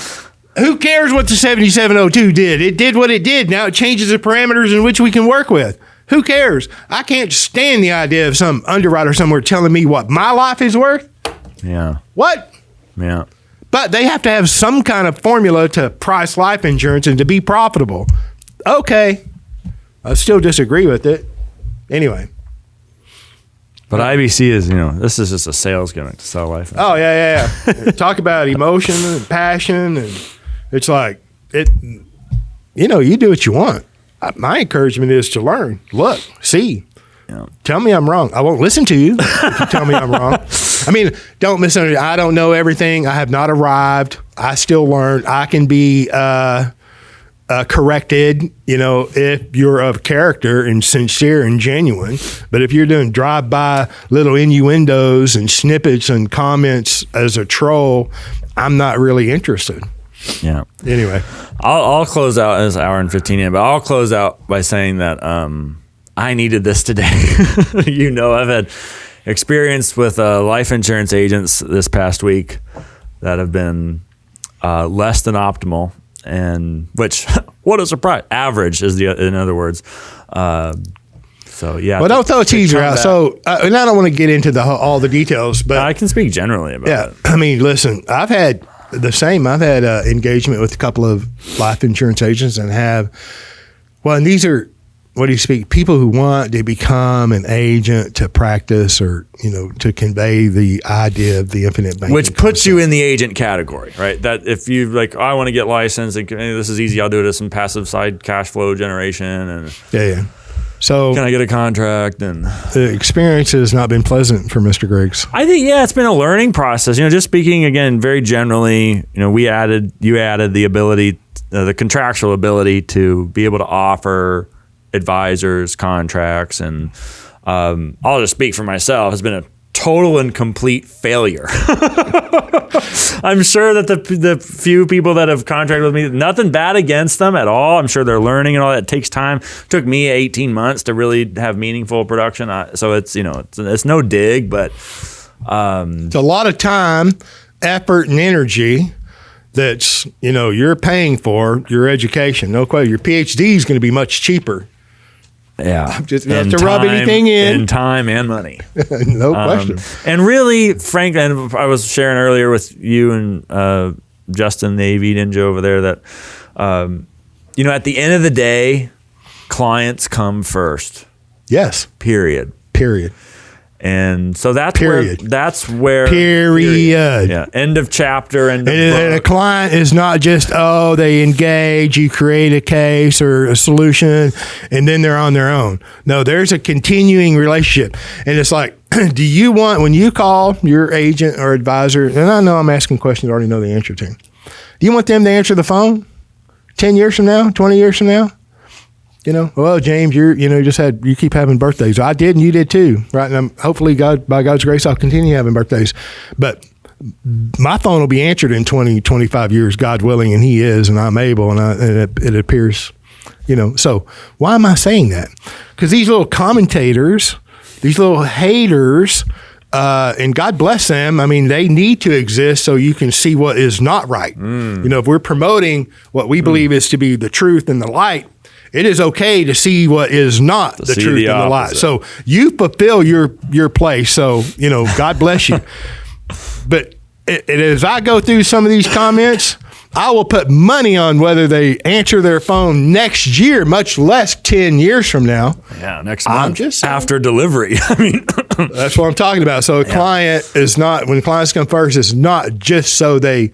who cares what the 7702 did? It did what it did. Now it changes the parameters in which we can work with. Who cares? I can't stand the idea of some underwriter somewhere telling me what my life is worth. Yeah. What? Yeah. But they have to have some kind of formula to price life insurance and to be profitable. Okay. I still disagree with it. Anyway. But IBC is, this is just a sales gimmick to sell life insurance. Oh, yeah. Talk about emotion and passion. And it's like, you do what you want. My encouragement is to learn, look, see. Yeah. Tell me I'm wrong. I won't listen to you if you tell me I'm wrong. I mean, don't misunderstand. I don't know everything. I have not arrived. I still learn. I can be corrected, if you're of character and sincere and genuine. But if you're doing drive-by little innuendos and snippets and comments as a troll, I'm not really interested. Yeah. Anyway, I'll close out as hour and 15 in, but I'll close out by saying that I needed this today. I've had experience with life insurance agents this past week that have been less than optimal, and which, what a surprise. Average is in other words. So yeah. Well, don't throw a teaser out. So, and I don't want to get into all the details, but I can speak generally about it. I mean, listen, I've had engagement with a couple of life insurance agents and and these are, people who want to become an agent to practice or, to convey the idea of the infinite banking. Which puts you in the agent category, right? That if you I want to get licensed and this is easy, I'll do it as some passive side cash flow generation. And yeah. So can I get a contract? And the experience has not been pleasant for Mr. Griggs. I think, it's been a learning process. Just speaking again, very generally, you added the ability, the contractual ability to be able to offer advisors contracts, and I'll just speak for myself. It's been a total and complete failure. I'm sure that the few people that have contracted with me, nothing bad against them at all. I'm sure they're learning and all that. It takes time. It took me 18 months to really have meaningful production. So it's it's no dig, but it's a lot of time, effort, and energy. That's you're paying for your education. No question. Your PhD is going to be much cheaper. Yeah. Just have to rub anything in. And time and money. No question. And really, Frank, and I was sharing earlier with you and Justin, the AV Ninja over there, that, at the end of the day, clients come first. Yes. Period. And so that's where period. Yeah. End of chapter. And a client is not just, they engage, you create a case or a solution, and then they're on their own. No, there's a continuing relationship. And it's like, do you want, when you call your agent or advisor, and I know I'm asking questions I already know the answer to, do you want them to answer the phone 10 years from now, 20 years from now? Well, James, you keep having birthdays. I did, and you did too, right? And hopefully, by God's grace, I'll continue having birthdays. But my phone will be answered in 20, 25 years, God willing, and He is, and I'm able, and it appears, So why am I saying that? Because these little commentators, these little haters, and God bless them. I mean, they need to exist so you can see what is not right. If we're promoting what we believe is to be the truth and the light, it is okay to see what is not the truth and the light. So you fulfill your place. So, God bless you. But as I go through some of these comments, I will put money on whether they answer their phone next year, much less 10 years from now. Yeah, next month after delivery. I mean, that's what I'm talking about. So a client is not, when clients come first, it's not just so they,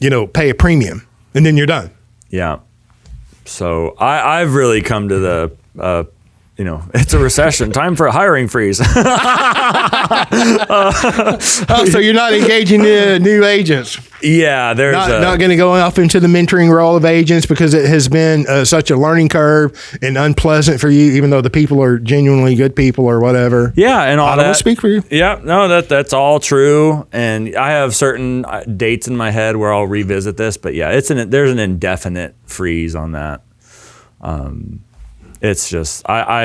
pay a premium and then you're done. Yeah. So I've really come to the, it's a recession. Time for a hiring freeze. So you're not engaging new agents? Yeah, there's not going to go off into the mentoring role of agents because it has been such a learning curve and unpleasant for you, even though the people are genuinely good people or whatever. Yeah, and all I don't speak for you. Yeah, no, that's all true, and I have certain dates in my head where I'll revisit this, but yeah, there's an indefinite freeze on that. It's just, I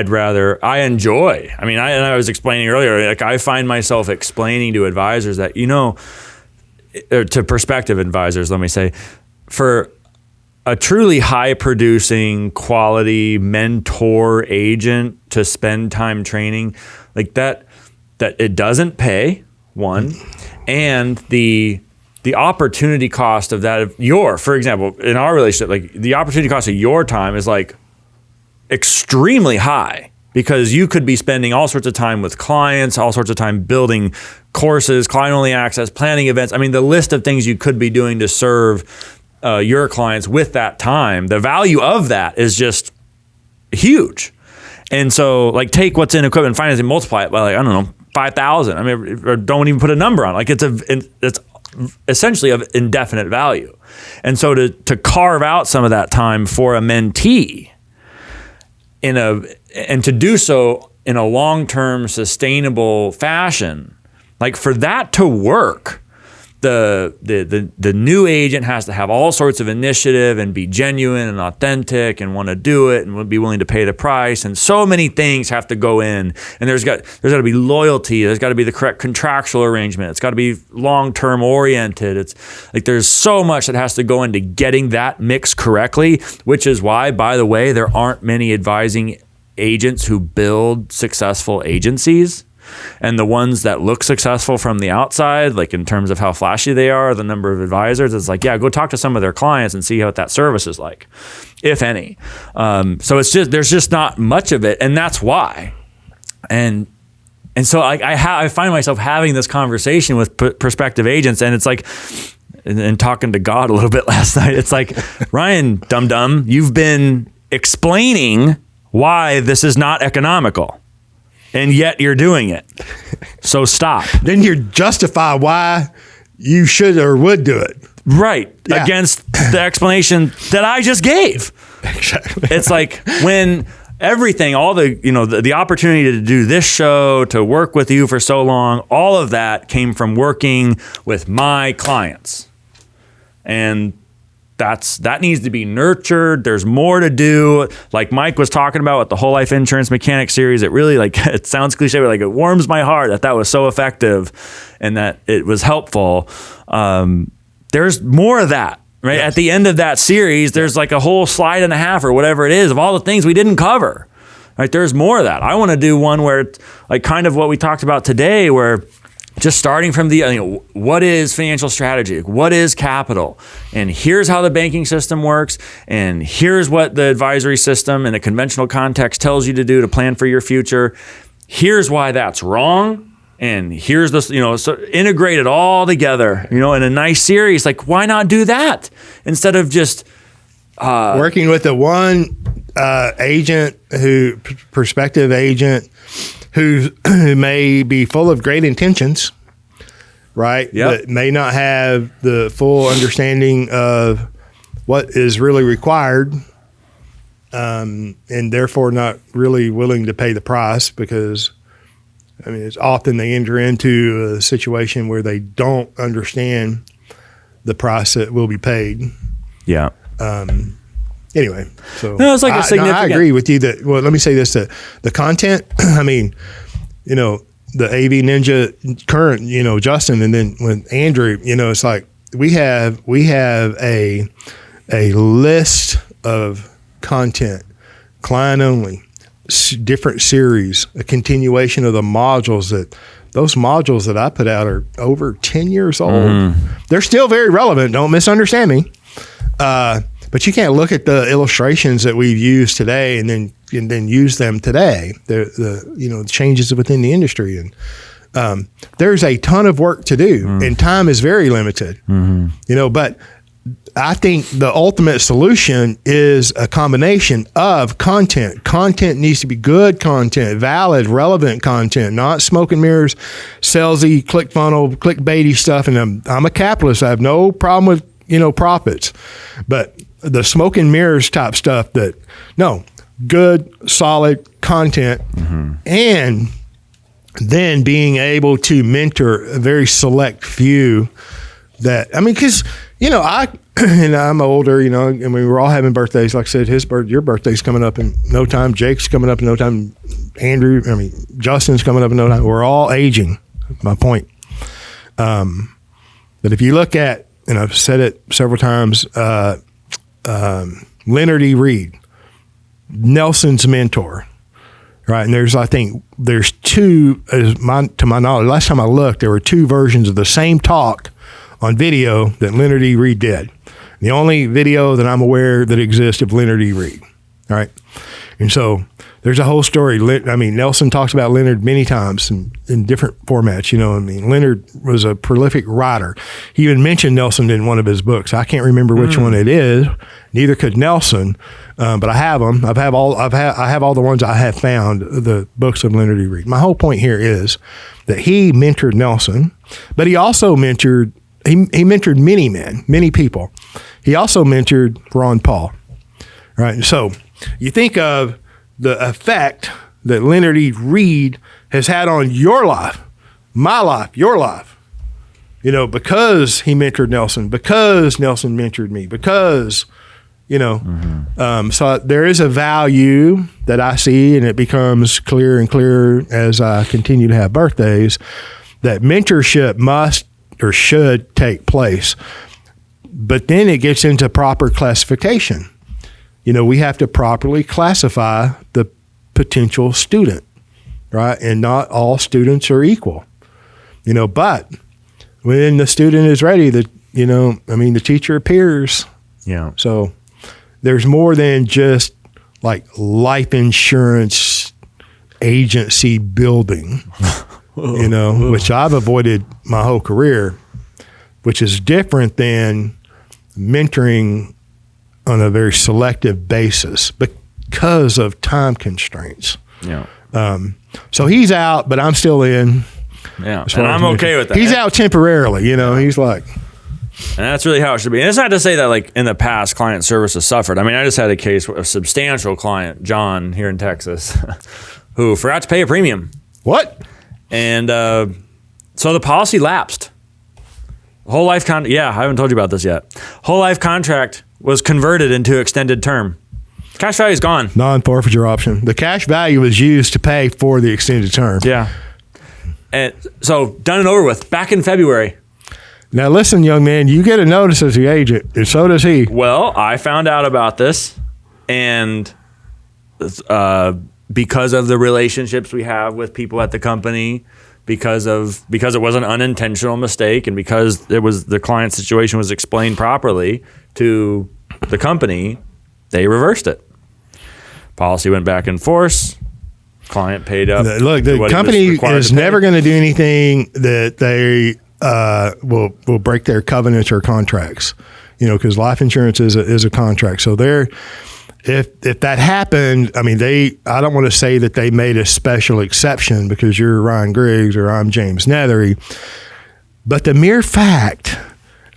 enjoy. I mean, I was explaining earlier, like I find myself explaining to advisors that, or to prospective advisors, let me say, for a truly high producing quality mentor agent to spend time training like that it doesn't pay, one, and the opportunity cost of that, for example, in our relationship, like the opportunity cost of your time is like extremely high because you could be spending all sorts of time with clients, all sorts of time building courses, client-only access, planning events. I mean, the list of things you could be doing to serve your clients with that time, the value of that is just huge. And so, like, take what's in equipment finance and multiply it by, like, I don't know, 5,000. I mean, or don't even put a number on. Like it's essentially of indefinite value. And so to carve out some of that time for a mentee and to do so in a long-term sustainable fashion, like for that to work, the new agent has to have all sorts of initiative and be genuine and authentic and want to do it and would be willing to pay the price. And so many things have to go in. And there's got to be loyalty. There's got to be the correct contractual arrangement. It's got to be long-term oriented. It's like there's so much that has to go into getting that mix correctly, which is why, by the way, there aren't many advising agents who build successful agencies. And the ones that look successful from the outside, like in terms of how flashy they are, the number of advisors, it's like, yeah, go talk to some of their clients and see what that service is like, if any. So there's just not much of it, and that's why. And so I find myself having this conversation with prospective agents, and it's like, and talking to God a little bit last night. It's like, Ryan, dum-dum, you've been explaining why this is not economical. And yet you're doing it. So stop. Then you justify why you should or would do it. Right. Yeah. Against the explanation that I just gave. Exactly. It's like when everything, all the opportunity to do this show, to work with you for so long, all of that came from working with my clients. And that needs to be nurtured. There's more to do. Like Mike was talking about with the Whole Life Insurance Mechanic series, it really, like, it sounds cliche, but like it warms my heart that was so effective and that it was helpful. There's more of that, right? Yes. At the end of that series, there's like a whole slide and a half or whatever it is of all the things we didn't cover. Right? There's more of that. I want to do one where it's like kind of what we talked about today, where just starting from what is financial strategy? What is capital? And here's how the banking system works. And here's what the advisory system in a conventional context tells you to do to plan for your future. Here's why that's wrong. And here's this, so integrate it all together, in a nice series. Like, why not do that instead of just working with the one prospective agent who may be full of great intentions, right? Yep. But may not have the full understanding of what is really required, and therefore not really willing to pay the price because, it's often they enter into a situation where they don't understand the price that will be paid. Yeah. Anyway, so no, it's like a significant. I agree with you that. Well, let me say this: the content. The AV Ninja current, Justin, and then with Andrew, it's like we have a list of content, client only, different series, a continuation of the modules those modules that I put out are over 10 years old. Mm-hmm. They're still very relevant. Don't misunderstand me. But you can't look at the illustrations that we've used today and then use them today. The changes within the industry, and there's a ton of work to do, and time is very limited. Mm-hmm. But I think the ultimate solution is a combination of content. Content needs to be good content, valid, relevant content, not smoke and mirrors, salesy, ClickFunnels, clickbaity stuff. And I'm a capitalist. I have no problem with profits, but the smoke and mirrors type stuff good, solid content, and then being able to mentor a very select few because, I'm older, and we were all having birthdays. Like I said, your birthday's coming up in no time. Jake's coming up in no time. Justin's coming up in no time. We're all aging, my point. But if you look at, and I've said it several times, Leonard E. Reed, Nelson's mentor, right? And there's two, to my knowledge, last time I looked, there were two versions of the same talk on video that Leonard E. Reed did. The only video that I'm aware that exists of Leonard E. Reed, all right? And so there's a whole story. Nelson talks about Leonard many times in different formats. Leonard was a prolific writer. He even mentioned Nelson in one of his books. I can't remember which one it is. Neither could Nelson. But I have them. I have all the ones I have found, the books of Leonard E. Read. My whole point here is that he mentored Nelson, but he also mentored many men, many people. He also mentored Ron Paul, right? So you think of the effect that Leonard E. Read has had on your life, my life, your life, because he mentored Nelson, because Nelson mentored me, because, so there is a value that I see, and it becomes clearer and clearer as I continue to have birthdays, that mentorship must or should take place. But then it gets into proper classification. We have to properly classify the potential student, right? And not all students are equal, but when the student is ready, the teacher appears. Yeah. So there's more than just like life insurance agency building, which I've avoided my whole career, which is different than mentoring on a very selective basis because of time constraints. Yeah. So he's out, but I'm still in. Yeah. And I'm okay with that. He's out temporarily, he's like. And that's really how it should be. And it's not to say that like in the past client service has suffered. I mean, I just had a case with a substantial client, John, here in Texas, who forgot to pay a premium. What? And so the policy lapsed. Whole life I haven't told you about this yet. Whole life contract was converted into extended term. Cash value is gone. Non-forfeiture option. The cash value was used to pay for the extended term. Yeah. And so done and over with back in February. Now listen, young man, you get a notice as the agent, and so does he. Well, I found out about this, and because of the relationships we have with people at the company, because it was an unintentional mistake, and because the client situation was explained properly to the company, they reversed it. Policy went back in force. Client paid up. Look, the company is never going to do anything that they will break their covenants or contracts. Because life insurance is a contract. So if that happened, I mean, I don't want to say that they made a special exception because you're Ryan Griggs or I'm James Neathery, but the mere fact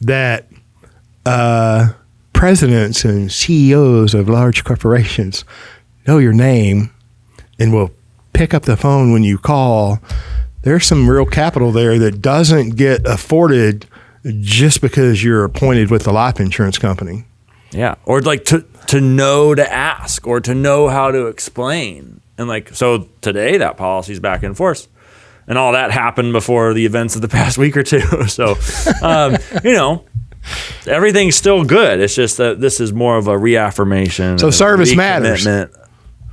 that presidents and CEOs of large corporations know your name and will pick up the phone when you call, there's some real capital there that doesn't get afforded just because you're appointed with the life insurance company. Yeah. Or like to know to ask or to know how to explain. And so today that policy's back in force. And all that happened before the events of the past week or two. So, everything's still good. It's just that this is more of a reaffirmation. So service matters.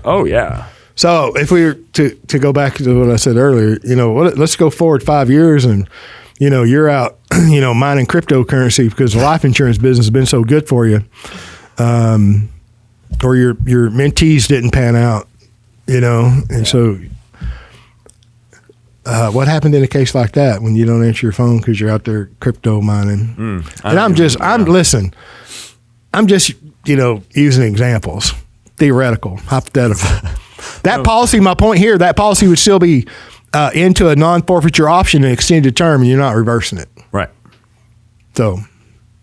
Oh, yeah. So if we were to go back to what I said earlier, let's go forward 5 years and, you're out, mining cryptocurrency because the life insurance business has been so good for you. Or your mentees didn't pan out, and so what happened in a case like that when you don't answer your phone because you're out there crypto mining? I'm just using examples, theoretical, hypothetical. That policy, my point here, that policy would still be into a non-forfeiture option and extended term, and you're not reversing it. Right. So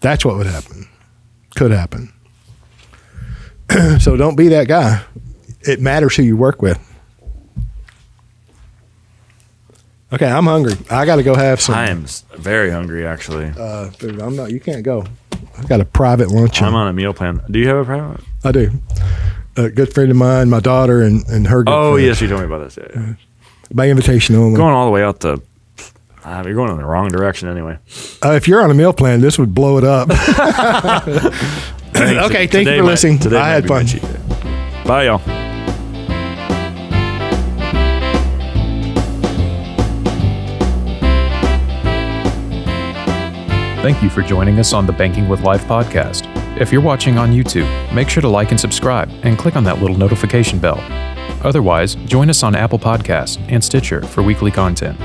that's what would happen. Could happen. So don't be that guy. It matters who you work with. Okay, I'm hungry. I got to go have some. I am very hungry, actually. Food. I'm not. You can't go. I've got a private lunch. I'm on a meal plan. Do you have a private? I do. A good friend of mine, my daughter, and her good friend. Yes, you told me about this. Yeah. By invitation only. Going all the way out the... you're going in the wrong direction anyway. If you're on a meal plan, this would blow it up. Okay, thank you for listening. I had fun. Bye, y'all. Thank you for joining us on the Banking with Life podcast. If you're watching on YouTube, make sure to like and subscribe and click on that little notification bell. Otherwise, join us on Apple Podcasts and Stitcher for weekly content.